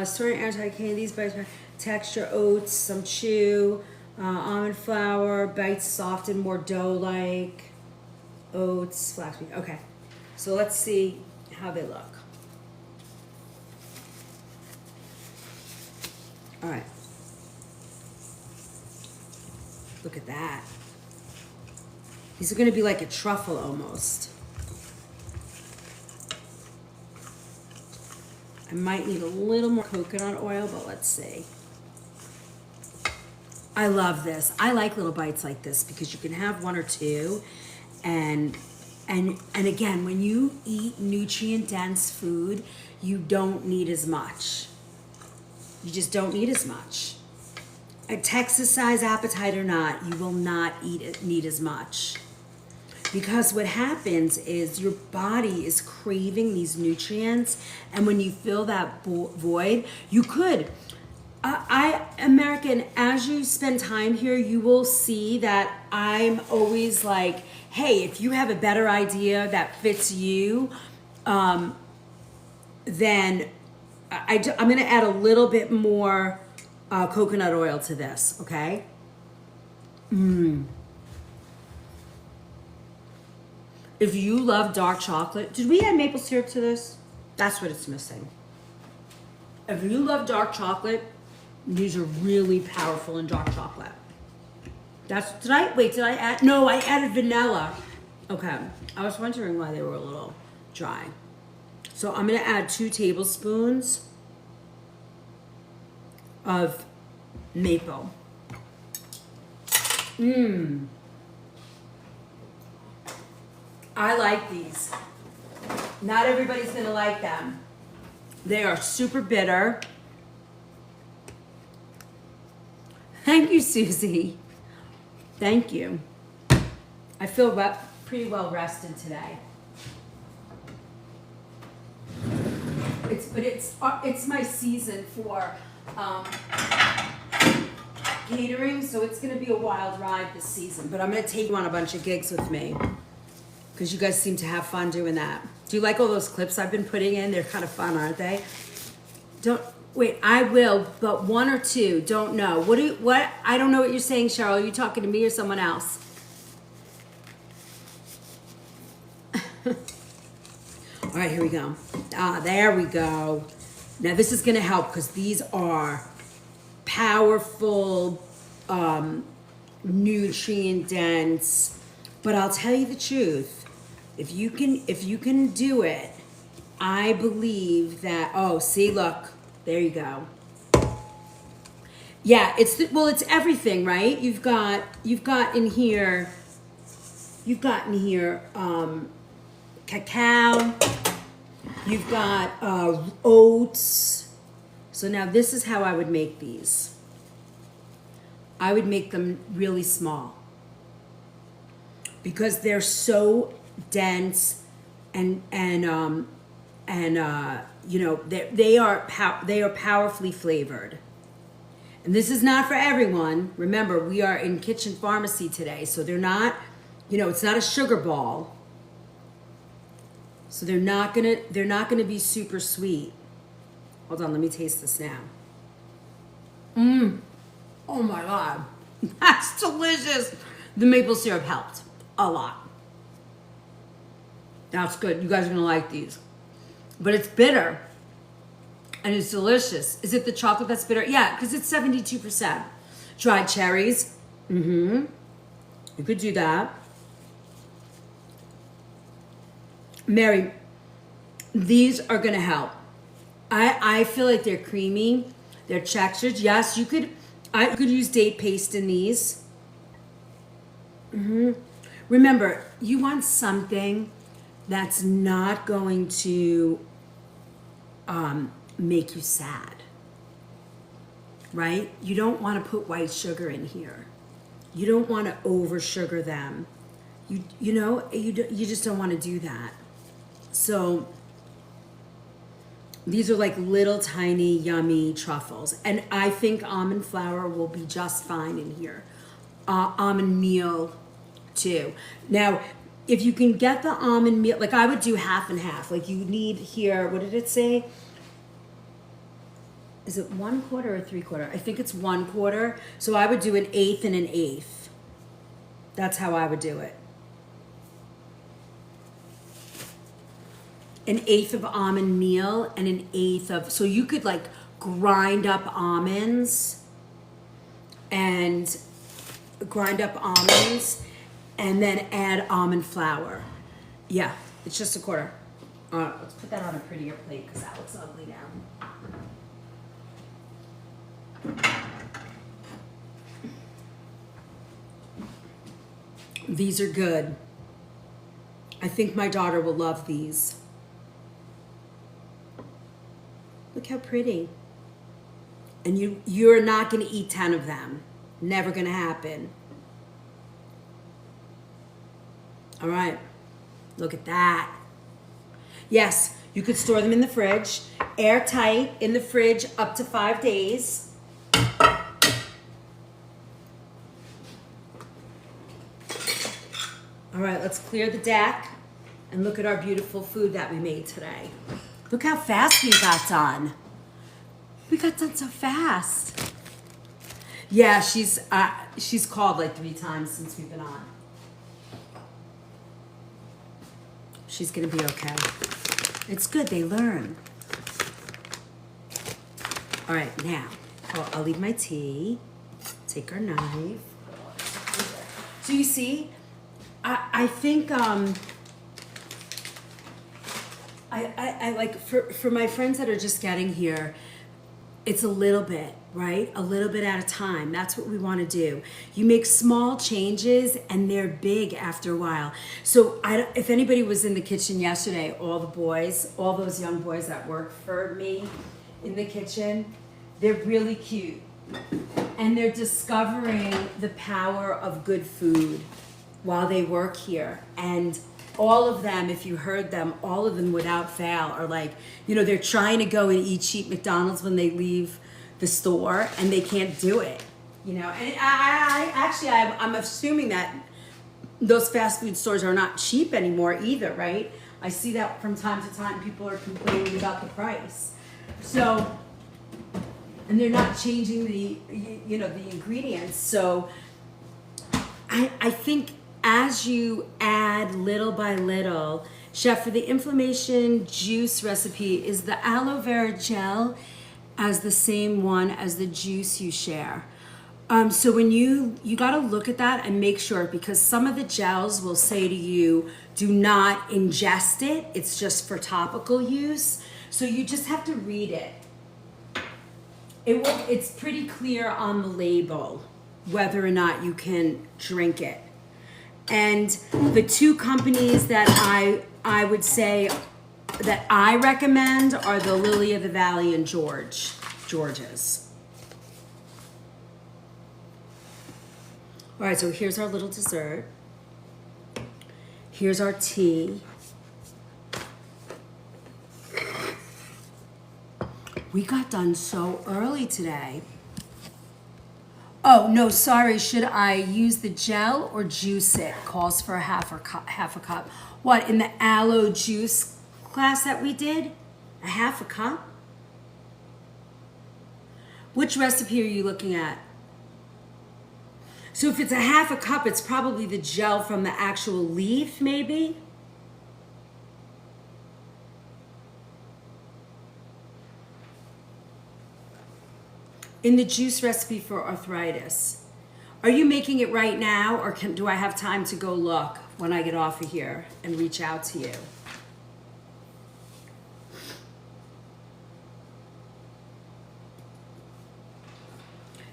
Storing anti-candies by texture, oats, some chew, almond flour, bites soft and more dough-like, oats, flaxseed. Okay, so let's see how they look. All right. Look at that. These are going to be like a truffle almost. I might need a little more coconut oil, but let's see. I love this. I like little bites like this because you can have one or two, and again, when you eat nutrient-dense food, you don't need as much. You just don't need as much. A Texas-size appetite or not, you will not need as much. Because what happens is your body is craving these nutrients, and when you fill that void, you could. American, as you spend time here, you will see that I'm always like, hey, if you have a better idea that fits you, then I'm going to add a little bit more coconut oil to this, okay? If you love dark chocolate, did we add maple syrup to this? That's what it's missing. If you love dark chocolate, these are really powerful in dark chocolate. Did I add? No, I added vanilla. Okay, I was wondering why they were a little dry. So I'm gonna add 2 tablespoons of maple. I like these. Not everybody's gonna like them. They are super bitter. Thank you, Susie. Thank you. I feel pretty well rested today. It's my season for catering, so it's gonna be a wild ride this season. But I'm gonna take you on a bunch of gigs with me because you guys seem to have fun doing that. Do you like all those clips I've been putting in? They're kind of fun, aren't they? Wait, I will, but 1 or 2, don't know. What? I don't know what you're saying, Cheryl. Are you talking to me or someone else? All right, here we go. There we go. Now this is gonna help because these are powerful, nutrient dense. But I'll tell you the truth. If you can do it, I believe that. Oh, see, look. There you go. Yeah, it's everything, right? You've got in here cacao. You've got oats. So now this is how I would make these. I would make them really small because they're so dense and you know, they are powerfully flavored. And this is not for everyone. Remember, we are in kitchen pharmacy today, so they're not, you know, it's not a sugar ball. So they're not gonna be super sweet. Hold on, let me taste this now. Oh my God. That's delicious. The maple syrup helped a lot. That's good. You guys are gonna like these. But it's bitter. And it's delicious. Is it the chocolate that's bitter? Yeah, because it's 72%. Dried cherries. You could do that. Mary, these are gonna help. I feel like they're creamy. They're textured. Yes, I could use date paste in these. Remember, you want something that's not going to make you sad, right? You don't want to put white sugar in here. You don't want to over sugar them. You just don't want to do that. So these are like little tiny yummy truffles, and I think almond flour will be just fine in here. Almond meal too. Now, if you can get the almond meal, like I would do half and half. Like you need here, what did it say? Is it 1/4 or 3/4? I think it's 1/4. So I would do 1/8 and 1/8. That's how I would do it. 1/8 of almond meal and 1/8 of, so you could like grind up almonds and then add almond flour. Yeah, it's just 1/4. Let's put that on a prettier plate because that looks ugly now. These are good. I think my daughter will love these. Look how pretty. And you're not going to eat 10 of them. Never going to happen. All right. Look at that. Yes, you could store them in the fridge, airtight in the fridge up to 5 days. All right, let's clear the deck and look at our beautiful food that we made today. Look how fast we got done. We got done so fast. Yeah, she's called like 3 times since we've been on. She's gonna be okay. It's good, they learn. All right, now, I'll leave my tea, take our knife. So you see, I think I like for my friends that are just getting here, it's a little bit, right? A little bit at a time. That's what we want to do. You make small changes and they're big after a while. So if anybody was in the kitchen yesterday, all the boys, all those young boys that work for me in the kitchen, they're really cute. And they're discovering the power of good food while they work here. And all of them, if you heard them, all of them without fail are like, they're trying to go and eat cheap McDonald's when they leave the store and they can't do it. And I'm assuming that those fast food stores are not cheap anymore either, right? I see that from time to time people are complaining about the price. So, and they're not changing the ingredients. So I think as you add little by little, Chef, for the inflammation juice recipe, is the aloe vera gel as the same one as the juice you share? So when you got to look at that and make sure, because some of the gels will say to you, do not ingest it. It's just for topical use. So you just have to read it. It's pretty clear on the label whether or not you can drink it. And the 2 companies that I would say that I recommend are the Lily of the Valley and George's. All right, so here's our little dessert. Here's our tea. We got done so early today. Oh, no, sorry. Should I use the gel or juice it? Calls for a half a cup. What, in the aloe juice class that we did? A half a cup? Which recipe are you looking at? So if it's a half a cup, it's probably the gel from the actual leaf, maybe? In the juice recipe for arthritis. Are you making it right now, or do I have time to go look when I get off of here and reach out to you?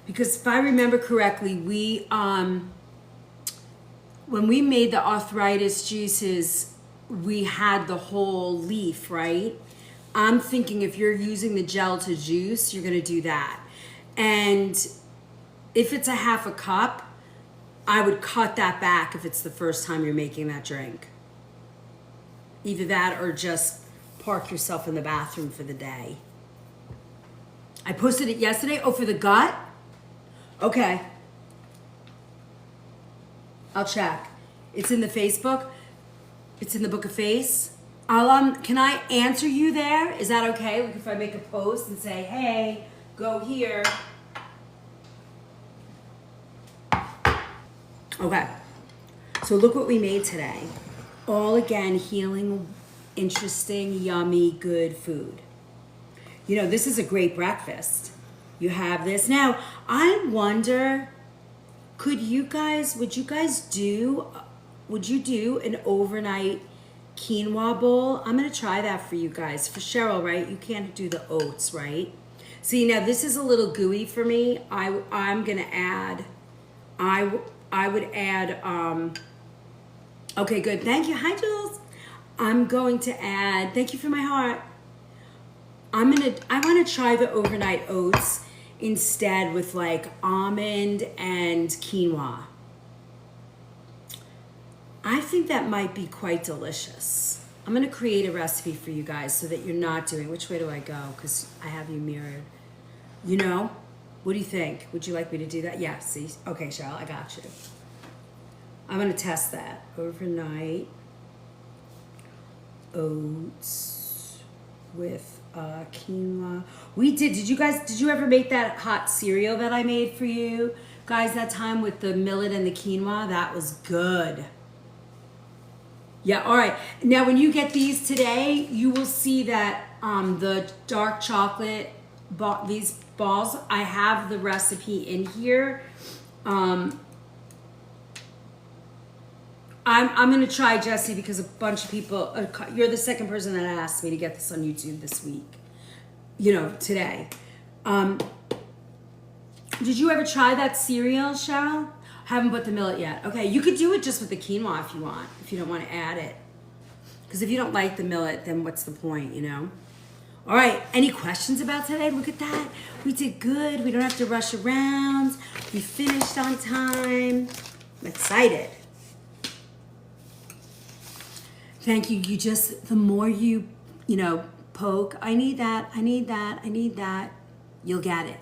Because if I remember correctly, we when we made the arthritis juices, we had the whole leaf, right? I'm thinking if you're using the gel to juice, you're gonna do that. And if it's a half a cup, I would cut that back if it's the first time you're making that drink. Either that or just park yourself in the bathroom for the day. I posted it yesterday. Oh, for the gut? Okay. I'll check. It's in the Facebook. It's in the Book of Face. Can I answer you there? Is that okay? Like if I make a post and say, hey, go here. Okay. So look what we made today. All again, healing, interesting, yummy, good food. You know, this is a great breakfast. You have this. Now, I wonder, would you do an overnight quinoa bowl? I'm going to try that for you guys. For Cheryl, right? You can't do the oats, right? See, now this is a little gooey for me. I'm going to add, I would add, okay, good. Thank you. Hi, Jules. I'm going to add, thank you for my heart. I want to try the overnight oats instead with like almond and quinoa. I think that might be quite delicious. I'm going to create a recipe for you guys so that you're not doing, which way do I go? Because I have you mirrored. You know? What do you think? Would you like me to do that? Yeah, see? Okay, Cheryl, I got you. I'm going to test that. Overnight oats with quinoa. Did you ever make that hot cereal that I made for you guys that time with the millet and the quinoa? That was good. Yeah, all right. Now, when you get these today, you will see that the dark chocolate, these balls, I have the recipe in here. I'm going to try, Jesse, because a bunch of people, you're the second person that asked me to get this on YouTube this week, today. Did you ever try that cereal, Cheryl? Haven't put the millet yet. Okay, you could do it just with the quinoa if you want, if you don't want to add it. Because if you don't like the millet, then what's the point, All right, any questions about today? Look at that. We did good. We don't have to rush around. We finished on time. I'm excited. Thank you. The more you poke, I need that, you'll get it.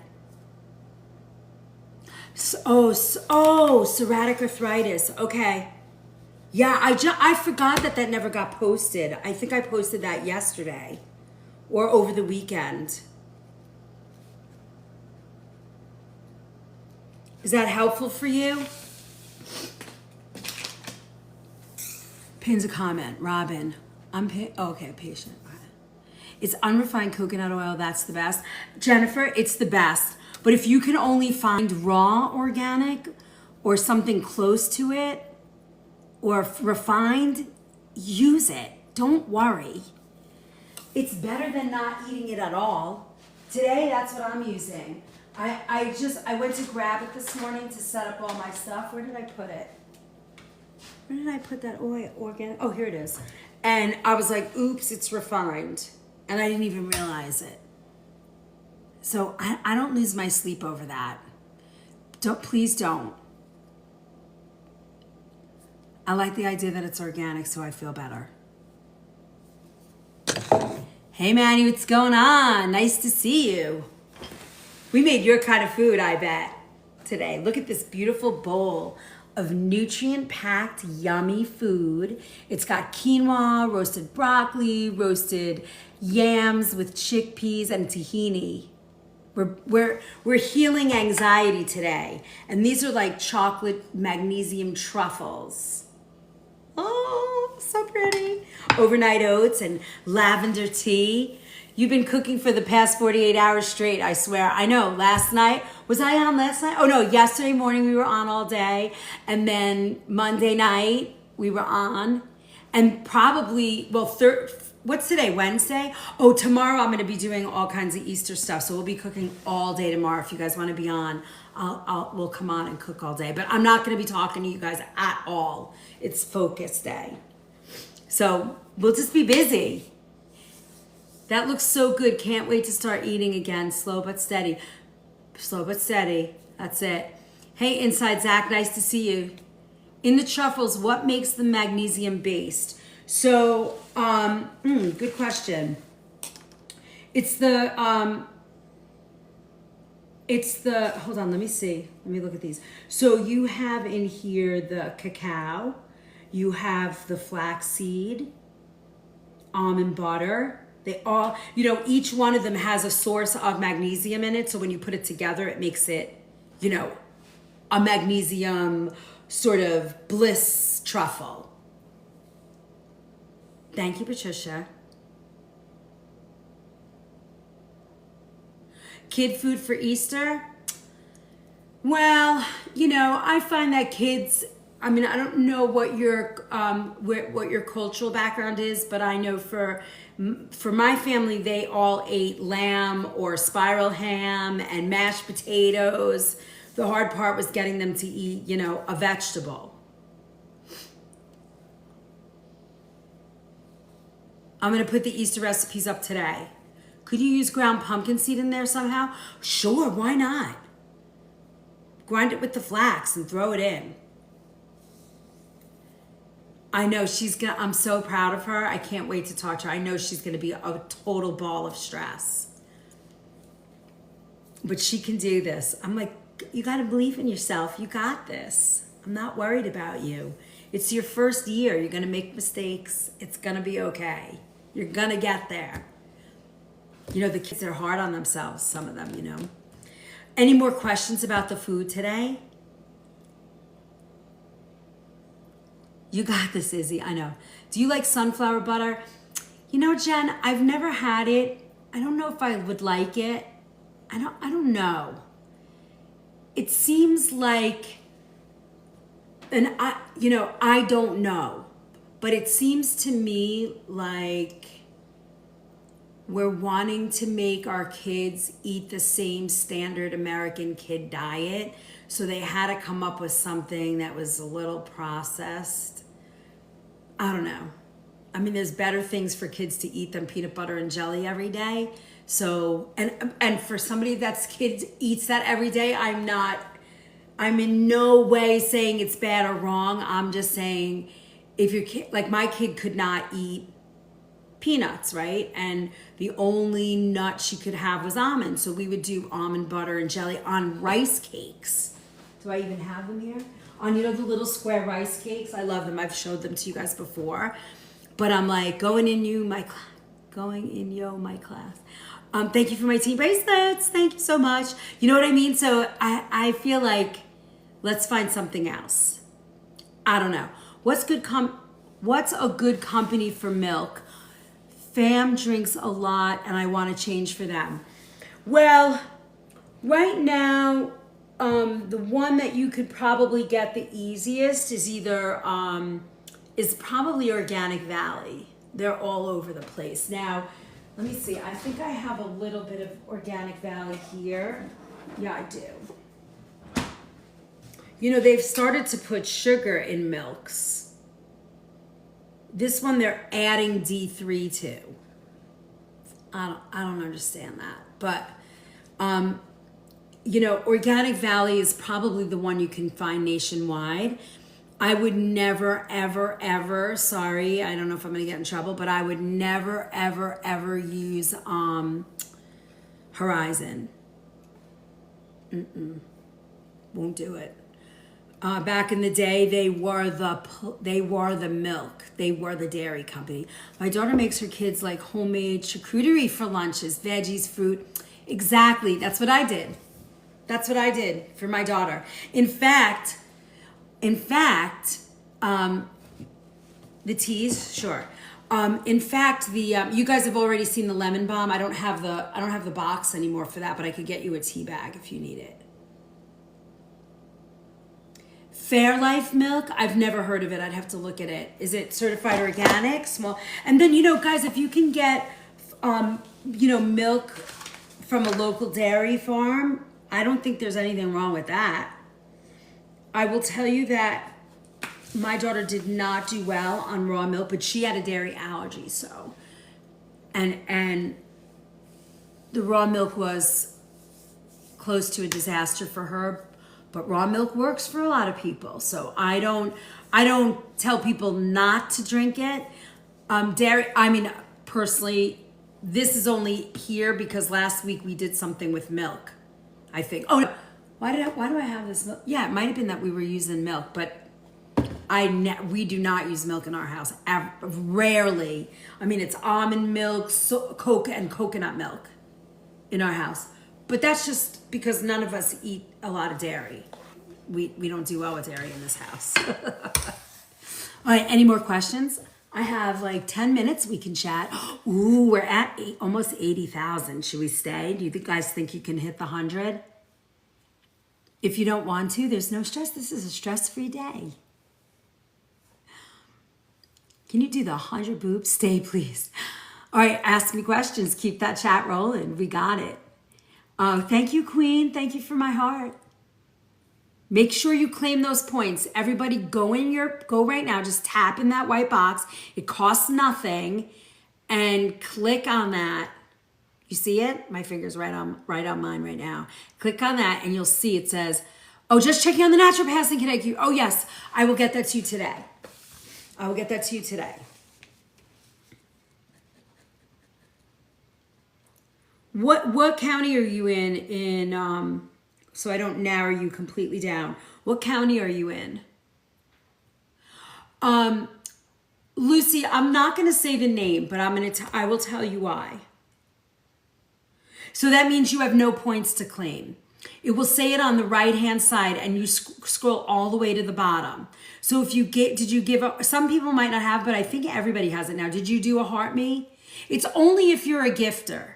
Psoriatic arthritis. Okay. Yeah, I forgot that never got posted. I think I posted that yesterday or over the weekend. Is that helpful for you? Pins a comment. Robin. Okay, patient. It's unrefined coconut oil. That's the best. Jennifer, it's the best. But if you can only find raw organic or something close to it or refined, use it. Don't worry. It's better than not eating it at all. Today, that's what I'm using. I went to grab it this morning to set up all my stuff. Where did I put it? Where did I put that oil? Organic? Oh, here it is. And I was like, oops, it's refined. And I didn't even realize it. So I don't lose my sleep over that. Please don't. I like the idea that it's organic, so I feel better. Hey, Manny, what's going on? Nice to see you. We made your kind of food, I bet, today. Look at this beautiful bowl of nutrient-packed, yummy food. It's got quinoa, roasted broccoli, roasted yams with chickpeas, and tahini. We're healing anxiety today. And these are like chocolate magnesium truffles. Oh, so pretty. Overnight oats and lavender tea. You've been cooking for the past 48 hours straight, I swear. I know, last night, was I on last night? Oh no, yesterday morning we were on all day. And then Monday night we were on. And probably, well, what's today, Wednesday? Oh, tomorrow I'm gonna be doing all kinds of Easter stuff. So we'll be cooking all day tomorrow. If you guys wanna be on, we'll come on and cook all day. But I'm not gonna be talking to you guys at all. It's focus day. So we'll just be busy. That looks so good. Can't wait to start eating again. Slow but steady. Slow but steady. That's it. Hey, Inside Zach, nice to see you. In the truffles, what makes them magnesium based? So, good question. It's the, hold on, let me see. Let me look at these. So you have in here the cacao, you have the flaxseed, almond butter. They all, each one of them has a source of magnesium in it. So when you put it together, it makes it, a magnesium sort of bliss truffle. Thank you, Patricia. Kid food for Easter? Well, I find that kids, I don't know what your cultural background is, but I know for my family, they all ate lamb or spiral ham and mashed potatoes. The hard part was getting them to eat, a vegetable. I'm gonna put the Easter recipes up today. Could you use ground pumpkin seed in there somehow? Sure, why not? Grind it with the flax and throw it in. I know I'm so proud of her. I can't wait to talk to her. I know she's gonna be a total ball of stress. But she can do this. I'm like, you gotta believe in yourself. You got this. I'm not worried about you. It's your first year. You're gonna make mistakes. It's gonna be okay. You're gonna get there. The kids are hard on themselves, some of them, Any more questions about the food today? You got this, Izzy, I know. Do you like sunflower butter? Jen, I've never had it. I don't know if I would like it. I don't know. It seems like, and I don't know, but it seems to me like we're wanting to make our kids eat the same standard American kid diet. So they had to come up with something that was a little processed. I don't know. There's better things for kids to eat than peanut butter and jelly every day. So, and for somebody that's kids eats that every day, I'm in no way saying it's bad or wrong. I'm just saying if your kid, like my kid could not eat peanuts, right? And the only nut she could have was almond. So we would do almond butter and jelly on rice cakes. Do I even have them here? On, the little square rice cakes. I love them. I've showed them to you guys before. But I'm like, going in my class. Thank you for my tea bracelets. Thank you so much. You know what I mean? So I feel like, let's find something else. I don't know. What's a good company for milk? Fam drinks a lot and I want to change for them. Well, right now, the one that you could probably get the easiest is is probably Organic Valley. They're all over the place. Now, let me see. I think I have a little bit of Organic Valley here. Yeah, I do. They've started to put sugar in milks. This one they're adding D3 to. I don't understand that. But, Organic Valley is probably the one you can find nationwide. I would never, ever, ever, sorry, I don't know if I'm going to get in trouble, but I would never, ever, ever use Horizon. Won't do it. Back in the day, they were the milk. They were the dairy company. My daughter makes her kids like homemade charcuterie for lunches, veggies, fruit. Exactly. That's what I did. That's what I did for my daughter. In fact, the teas, sure. In fact, you guys have already seen the lemon balm. I don't have the box anymore for that, but I could get you a tea bag if you need it. Fairlife milk, I've never heard of it. I'd have to look at it. Is it certified organic? Small. And then, guys, if you can get, milk from a local dairy farm, I don't think there's anything wrong with that. I will tell you that my daughter did not do well on raw milk, but she had a dairy allergy, so. And the raw milk was close to a disaster for her. But raw milk works for a lot of people. So I don't tell people not to drink it. Dairy, personally, this is only here because last week we did something with milk, I think. Oh, no. Why do I have this milk? Yeah, it might have been that we were using milk, but we do not use milk in our house. Rarely. It's almond milk, and coconut milk in our house. But that's just because none of us eat a lot of dairy. We don't do well with dairy in this house. All right, any more questions? I have like 10 minutes we can chat. Ooh, we're at almost 80,000. Should we stay? Do you guys think you can hit the 100? If you don't want to, there's no stress. This is a stress-free day. Can you do the 100 boobs? Stay, please. All right, ask me questions. Keep that chat rolling. We got it. Thank you, Queen. Thank you for my heart. Make sure you claim those points. Everybody go right now. Just tap in that white box. It costs nothing. And click on that. You see it? My finger's right on mine right now. Click on that and you'll see it says, oh, just checking on the naturopaths in Connecticut. Oh, yes. I will get that to you today. What county are you in so I don't narrow you completely down. What county are you in? Lucy, I'm not going to say the name, but I will tell you why. So that means you have no points to claim. It will say it on the right-hand side and you scroll all the way to the bottom. So if you some people might not have, but I think everybody has it now. Did you do a heart me? It's only if you're a gifter.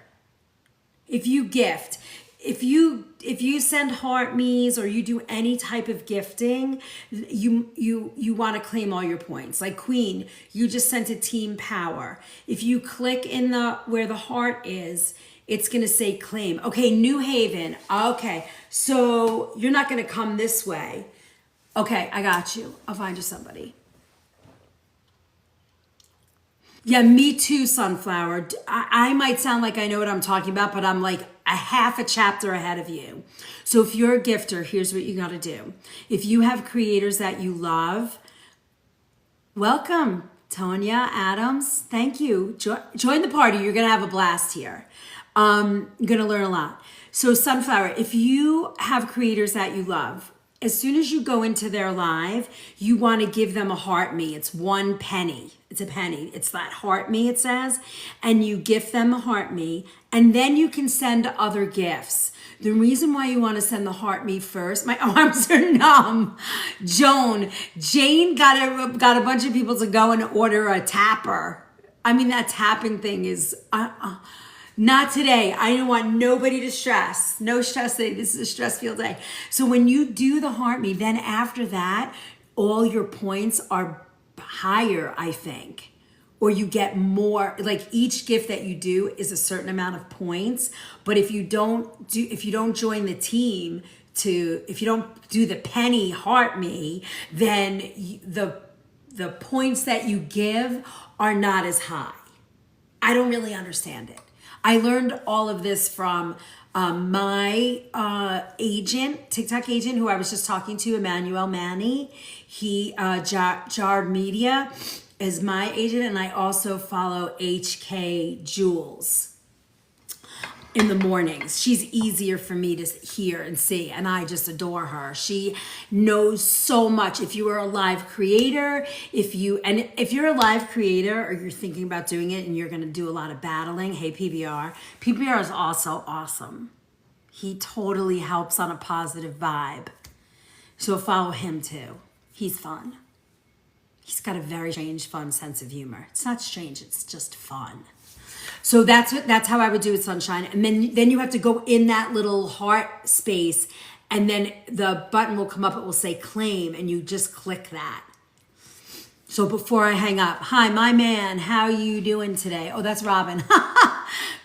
If you gift, if you send heart me's or you do any type of gifting, you want to claim all your points. Like Queen, you just sent a team power. If you click in where the heart is, it's going to say claim. Okay, New Haven. Okay, so you're not going to come this way. Okay, I got you. I'll find you somebody. Yeah, me too, Sunflower. I might sound like I know what I'm talking about, but I'm like a half a chapter ahead of you. So if you're a gifter, here's what you got to do. If you have creators that you love, welcome, Tonya Adams. Thank you. Join the party. You're going to have a blast here. You're going to learn a lot. So Sunflower, if you have creators that you love, as soon as you go into their live, you want to give them a heart me. It's 1 penny. It's a penny. It's that heart me, it says. And you gift them a heart me. And then you can send other gifts. The reason why you want to send the heart me first, my arms are numb. Jane got a bunch of people to go and order a tapper. That tapping thing is... Not today. I don't want nobody to stress. No stress today. This is a stress-filled day. So when you do the heart me, then after that, all your points are higher, I think. Or you get more, like each gift that you do is a certain amount of points. But if you don't join the team if you don't do the penny heart me, then the points that you give are not as high. I don't really understand it. I learned all of this from my TikTok agent, who I was just talking to, Emmanuel Manny. He, Jarred Media is my agent, and I also follow HK Jules. in the mornings. She's easier for me to hear and see, and I just adore her. She knows so much. If you are a live creator, if you're a live creator or you're thinking about doing it and you're going to do a lot of battling, hey, PBR is also awesome. He totally helps on a positive vibe. So follow him too. He's fun. He's got a very strange, fun sense of humor. It's not strange, it's just fun. So that's how I would do it, Sunshine. And then you have to go in that little heart space, and then the button will come up. It will say claim, and you just click that. So before I hang up, hi, my man, how you doing today? Oh, that's Robin.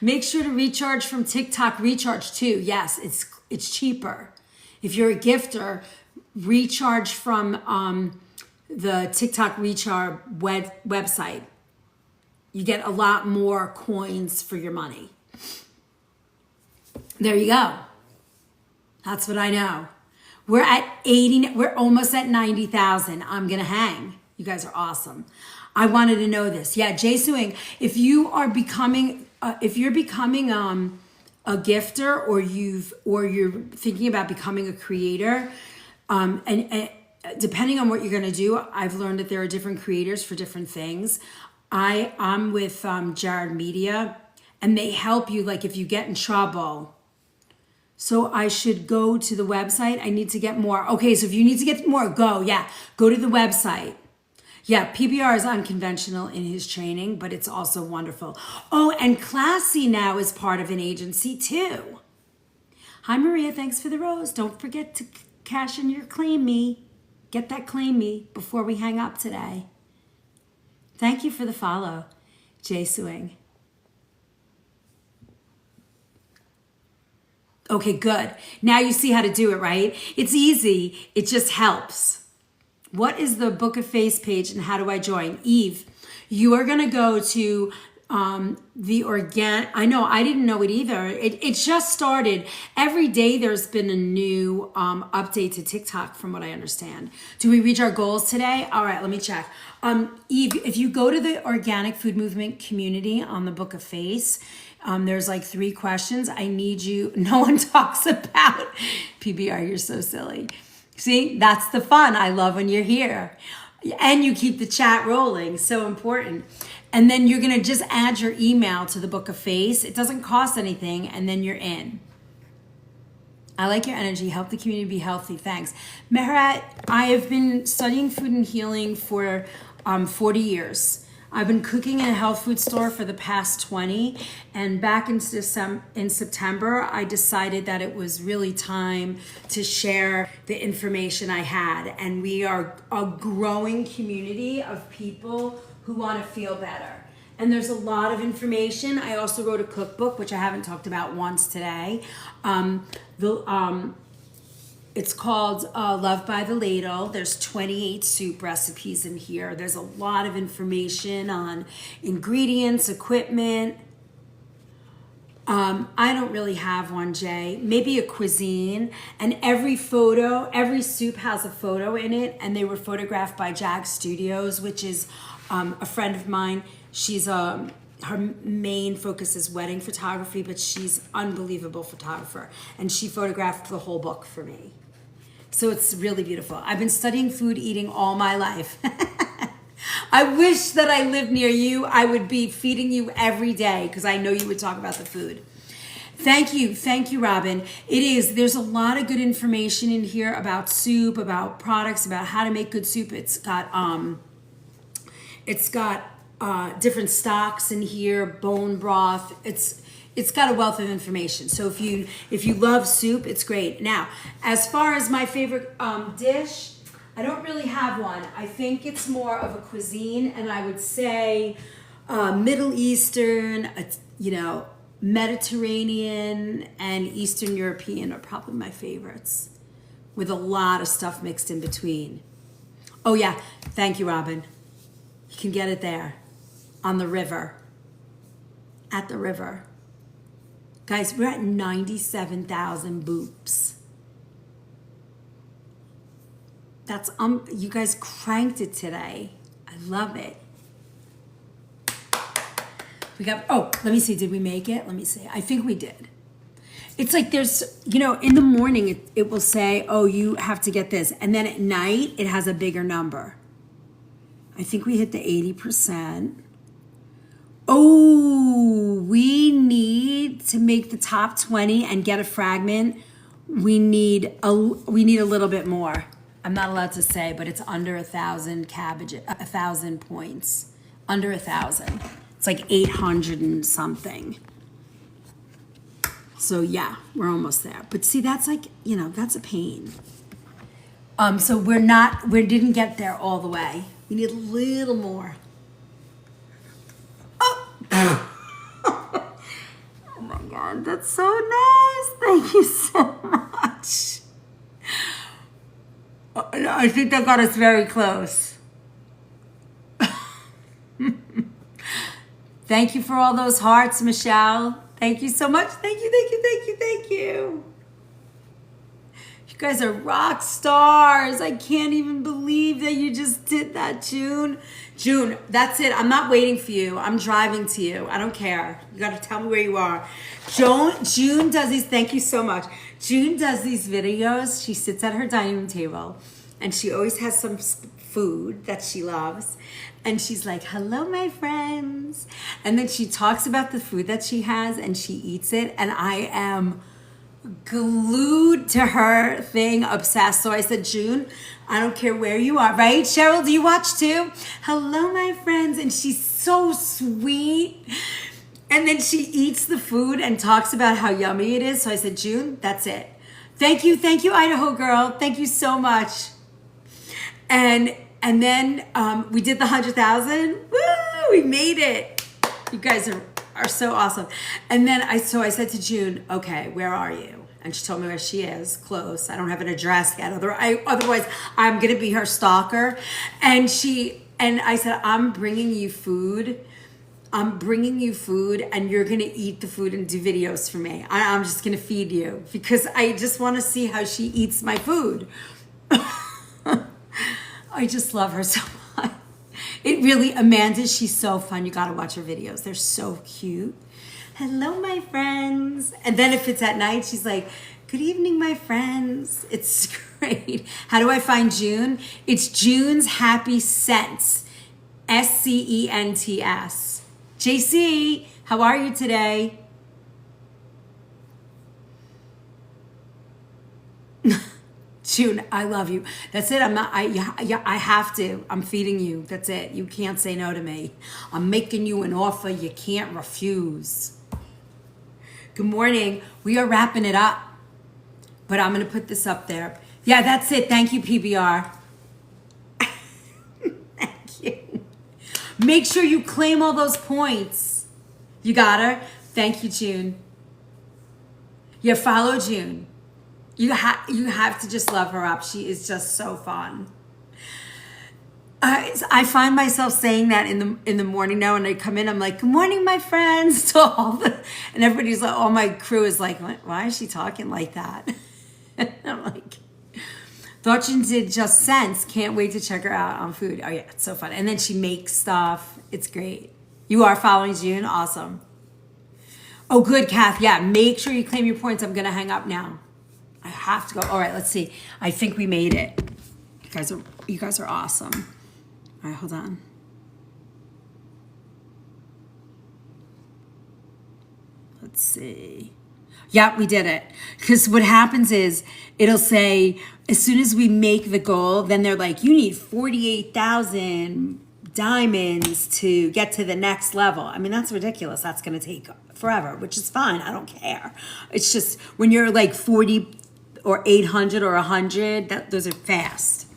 Make sure to recharge from TikTok Recharge too. Yes, it's cheaper. If you're a gifter, recharge from the TikTok Recharge website. You get a lot more coins for your money. There you go. That's what I know. We're at 80, we're almost at 90,000. I'm gonna hang. You guys are awesome. I wanted to know this. Yeah, Jay Suing, if you're becoming a gifter, or you're thinking about becoming a creator, and depending on what you're gonna do, I've learned that there are different creators for different things. I'm with Jared Media, and they help you, like if you get in trouble. So I should go to the website. I need to get more. Okay, so if you need to get more, go to the website. Yeah, PBR is unconventional in his training, but it's also wonderful. Oh, and Classy now is part of an agency too. Hi, Maria, thanks for the rose. Don't forget to cash in your Claim Me. Get that Claim Me before we hang up today. Thank you for the follow, Jay Suing. Okay, good. Now you see how to do it, right? It's easy. It just helps. What is the Book of Face page and how do I join? Eve, you are going to go to the organic. I know, I didn't know it either. It just started. Every day there's been a new update to TikTok from what I understand. Do we reach our goals today? All right, let me check. Eve, if you go to the Organic Food Movement community on the Book of Face, there's like 3 questions. I need you. No one talks about PBR. You're so silly. See, that's the fun. I love when you're here. And you keep the chat rolling. So important. And then you're going to just add your email to the Book of Face. It doesn't cost anything. And then you're in. I like your energy. Help the community be healthy. Thanks. Mehrat, I have been studying food and healing for 40 years. I've been cooking in a health food store for the past 20. And back in September, I decided that it was really time to share the information I had. And we are a growing community of people who want to feel better. And there's a lot of information. I also wrote a cookbook, which I haven't talked about once today. It's called Love by the Ladle. There's 28 soup recipes in here. There's a lot of information on ingredients, equipment. I don't really have one, Jay. Maybe a cuisine. And every soup has a photo in it. And they were photographed by Jag Studios, which is a friend of mine. She's her main focus is wedding photography, but she's unbelievable photographer. And she photographed the whole book for me. So it's really beautiful. I've been studying food eating all my life. I wish that I lived near you. I would be feeding you every day because I know you would talk about the food. Thank you, Robin. There's a lot of good information in here about soup, about products, about how to make good soup. It's got different stocks in here, bone broth. It's got a wealth of information. So if you love soup, it's great. Now, as far as my favorite dish, I don't really have one. I think it's more of a cuisine, and I would say Middle Eastern, Mediterranean, and Eastern European are probably my favorites, with a lot of stuff mixed in between. Oh yeah, thank you, Robin. You can get it there, on the river, at the river. Guys, we're at 97,000 boops. That's you guys cranked it today. I love it. We got, let me see, did we make it? Let me see. I think we did. It's like there's, in the morning it will say, oh, you have to get this. And then at night it has a bigger number. I think we hit the 80%. Oh, we need to make the top 20 and get a fragment. We need a little bit more. I'm not allowed to say, but it's under 1,000 1,000 points. Under 1,000. It's like 800 and something. So yeah, we're almost there. But see, that's like, that's a pain. So we didn't get there all the way. We need a little more. Oh! Oh my God, that's so nice. Thank you so much. I think that got us very close. Thank you for all those hearts, Michelle. Thank you so much. Thank you, thank you, thank you, thank you. You guys are rock stars. I can't even believe that you just did that, June. June, that's it. I'm not waiting for you. I'm driving to you. I don't care. You got to tell me where you are. June does these. Thank you so much. June does these videos. She sits at her dining room table and she always has some food that she loves. And she's like, hello, my friends. And then she talks about the food that she has and she eats it. And I am glued to her thing, obsessed. So I said, June, I don't care where you are, right? Cheryl, do you watch too? Hello, my friends. And she's so sweet. And then she eats the food and talks about how yummy it is. So I said, June, that's it. Thank you, Idaho girl. Thank you so much. And then we did the 100,000. Woo! We made it. You guys are so awesome. And then I said to June, okay, where are you? And she told me where she is, close. I don't have an address yet. Otherwise, I'm gonna be her stalker. And I said, I'm bringing you food. And you're gonna eat the food and do videos for me. I'm just gonna feed you because I just wanna see how she eats my food. I just love her so much. It really, Amanda, she's so fun. You gotta watch her videos. They're so cute. Hello, my friends. And then if it's at night, she's like, good evening, my friends. It's great. How do I find June? It's June's Happy Scents. SCENTS. JC, how are you today? June, I love you. That's it. I have to. I'm feeding you. That's it. You can't say no to me. I'm making you an offer you can't refuse. Good morning. We are wrapping it up, but I'm going to put this up there. Yeah, that's it. Thank you, PBR. Thank you. Make sure you claim all those points. You got her? Thank you, June. Yeah, follow June. You have to just love her up. She is just so fun. I find myself saying that in the morning now, when I come in, I'm like, "Good morning, my friends," and everybody's like, all my crew is like, "Why is she talking like that?" And I'm like, thought you did just sense. Can't wait to check her out on food. Oh yeah, it's so fun. And then she makes stuff. It's great. You are following June. Awesome. Oh, good, Kath. Yeah, make sure you claim your points. I'm gonna hang up now. I have to go. All right, let's see. I think we made it. You guys are awesome. All right, hold on. Let's see. Yeah, we did it. Because what happens is it'll say, as soon as we make the goal, then they're like, you need 48,000 diamonds to get to the next level. I mean, that's ridiculous. That's going to take forever, which is fine. I don't care. It's just when you're like 40 or 800 or 100, those are fast.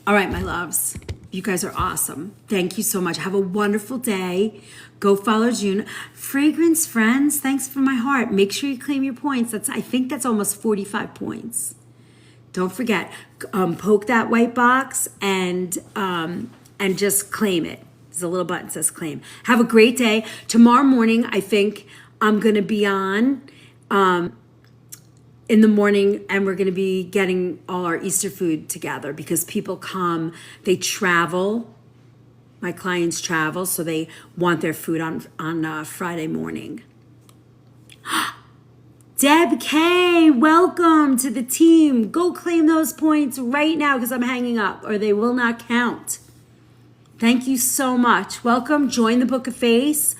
All right, my loves. You guys are awesome. Thank you so much. Have a wonderful day. Go follow June. Fragrance Friends, thanks for my heart. Make sure you claim your points. I think that's almost 45 points. Don't forget, poke that white box and just claim it. There's a little button that says claim. Have a great day. Tomorrow morning, I think I'm going to be on in the morning, and we're going to be getting all our Easter food together because people come, they travel. My clients travel, so they want their food on Friday morning. Deb K, welcome to the team. Go claim those points right now because I'm hanging up or they will not count. Thank you so much. Welcome. Join the Book of Face,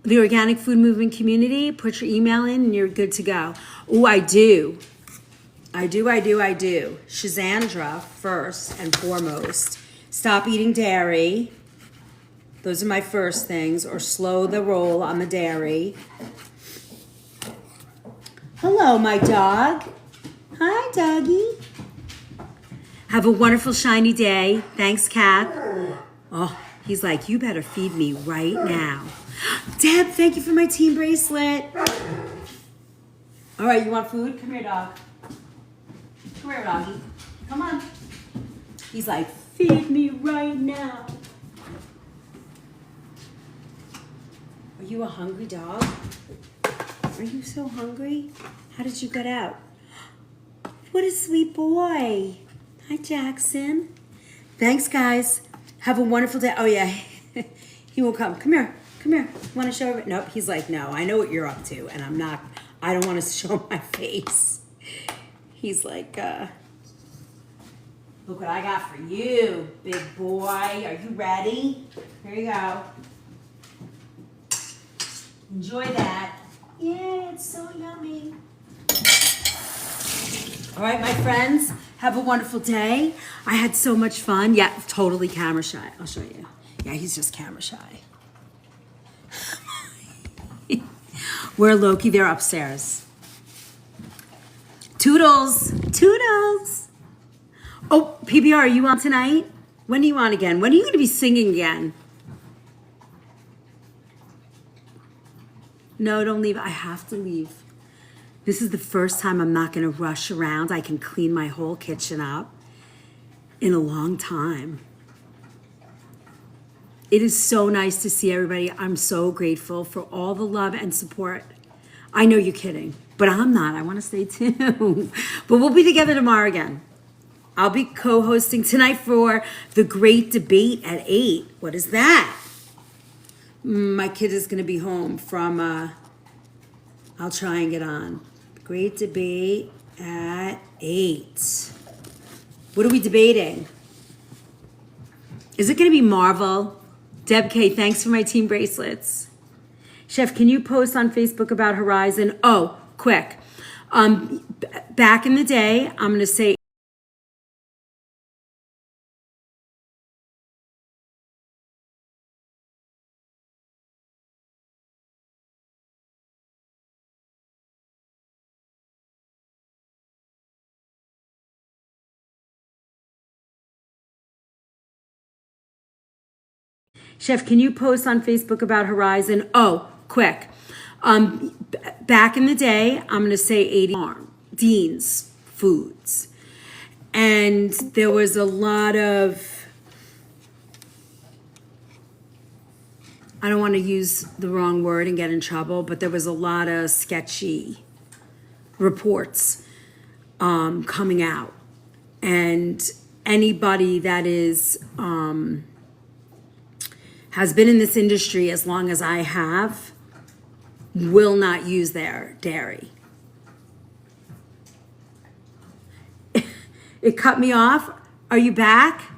the Organic Food Movement community. Put your email in and you're good to go. Oh, I do. Shazandra, first and foremost. Stop eating dairy. Those are my first things. Or slow the roll on the dairy. Hello, my dog. Hi, doggy. Have a wonderful, shiny day. Thanks, Kath. Oh, he's like, you better feed me right now. Deb, thank you for my team bracelet. All right, you want food? Come here, dog. Come here, doggy. Come on. He's like, feed me right now. Are you a hungry dog? Are you so hungry? How did you get out? What a sweet boy. Hi, Jackson. Thanks, guys. Have a wonderful day. Oh, yeah. He won't come. Come here. Come here. Want to show? Nope. He's like, no, I know what you're up to, and I don't want to show my face. He's like, look what I got for you, big boy. Are you ready? Here you go. Enjoy that. Yeah, it's so yummy. All right, my friends, have a wonderful day. I had so much fun. Yeah, totally camera shy. I'll show you. Yeah, he's just camera shy. Where Loki? They're upstairs. Toodles. Toodles. Oh, PBR, are you on tonight? When are you on again? When are you going to be singing again? No, don't leave. I have to leave. This is the first time I'm not going to rush around. I can clean my whole kitchen up in a long time. It is so nice to see everybody. I'm so grateful for all the love and support. I know you're kidding, but I'm not. I want to stay too. But we'll be together tomorrow again. I'll be co-hosting tonight for the great debate at 8. What is that? My kid is going to be home from, I'll try and get on. Great debate at 8. What are we debating? Is it going to be Marvel? Deb K, thanks for my team bracelets. Chef, can you post on Facebook about Horizon? Oh, quick. Back in the day, I'm going to say Chef, can you post on Facebook about Horizon? Oh, quick. Back in the day, I'm going to say 80 Dean's Foods. And there was a lot of, I don't want to use the wrong word and get in trouble, but there was a lot of sketchy reports coming out. And anybody that is has been in this industry as long as I have will not use their dairy. It cut me off. Are you back?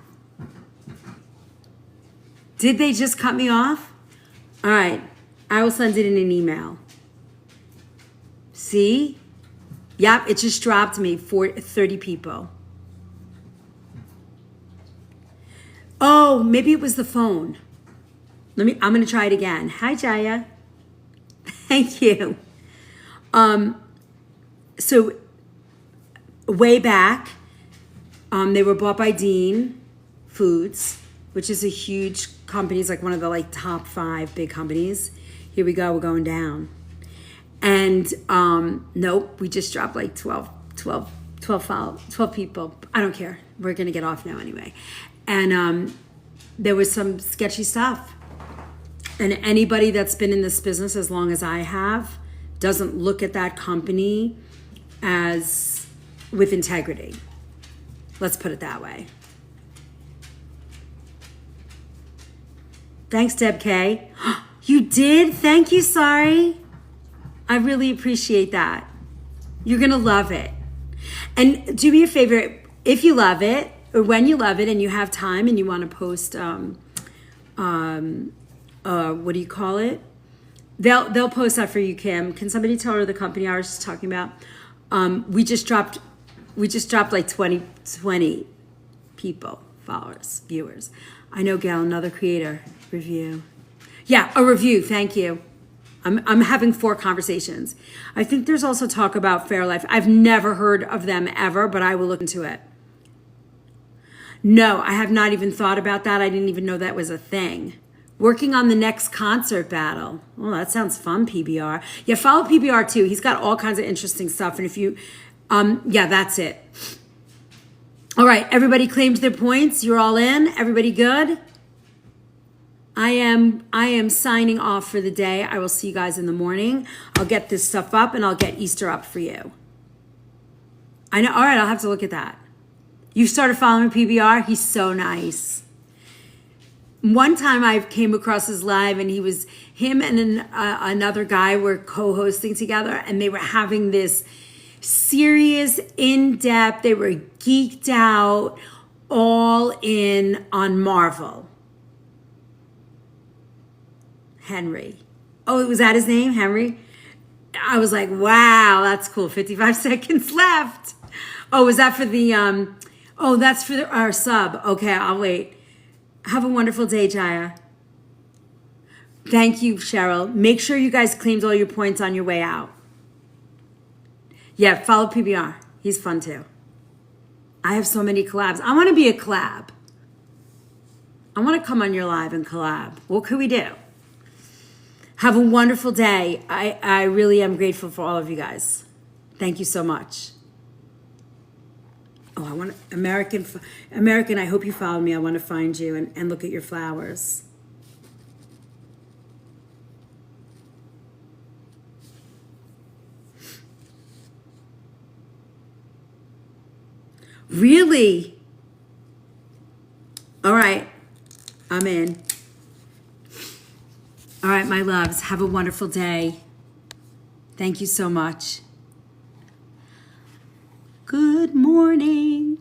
Did they just cut me off? All right. I will send it in an email. See? Yep, it just dropped me for 30 people. Oh, maybe it was the phone. I'm going to try it again. Hi, Jaya. Thank you. So way back, they were bought by Dean Foods, which is a huge company. It's like one of the top 5 big companies. Here we go. We're going down. And nope, we just dropped 12 people. I don't care. We're going to get off now anyway. And there was some sketchy stuff. And anybody that's been in this business as long as I have doesn't look at that company as with integrity. Let's put it that way. Thanks, Deb K. You did? Thank you, sorry. I really appreciate that. You're going to love it. And do me a favor, if you love it, or when you love it and you have time and you want to post, what do you call it? They'll post that for you, Kim. Can somebody tell her the company I was just talking about? We just dropped like 20 people, followers, viewers. I know, Gail, another creator review. Yeah, a review. Thank you. I'm having 4 conversations. I think there's also talk about Fairlife. I've never heard of them ever, but I will look into it. No, I have not even thought about that. I didn't even know that was a thing. Working on the next concert battle. Well, that sounds fun, PBR. Yeah, follow PBR too. He's got all kinds of interesting stuff. And if you, yeah, that's it. All right, everybody claimed their points. You're all in. Everybody good? I am signing off for the day. I will see you guys in the morning. I'll get this stuff up and I'll get Easter up for you. I know. All right, I'll have to look at that. You started following PBR? He's so nice. One time I came across his live and him and another guy were co-hosting together and they were having this serious, in-depth, they were geeked out, all in on Marvel. Henry. Oh, was that his name? Henry? I was like, wow, that's cool. 55 seconds left. Oh, was that for the, oh, that's for our sub. Okay, I'll wait. Have a wonderful day, Jaya. Thank you, Cheryl. Make sure you guys claimed all your points on your way out. Yeah, follow PBR. He's fun too. I have so many collabs. I want to be a collab. I want to come on your live and collab. What could we do? Have a wonderful day. I really am grateful for all of you guys. Thank you so much. Oh, I want American, I hope you followed me. I want to find you and look at your flowers. Really? All right, I'm in. All right, my loves, have a wonderful day. Thank you so much. Good morning.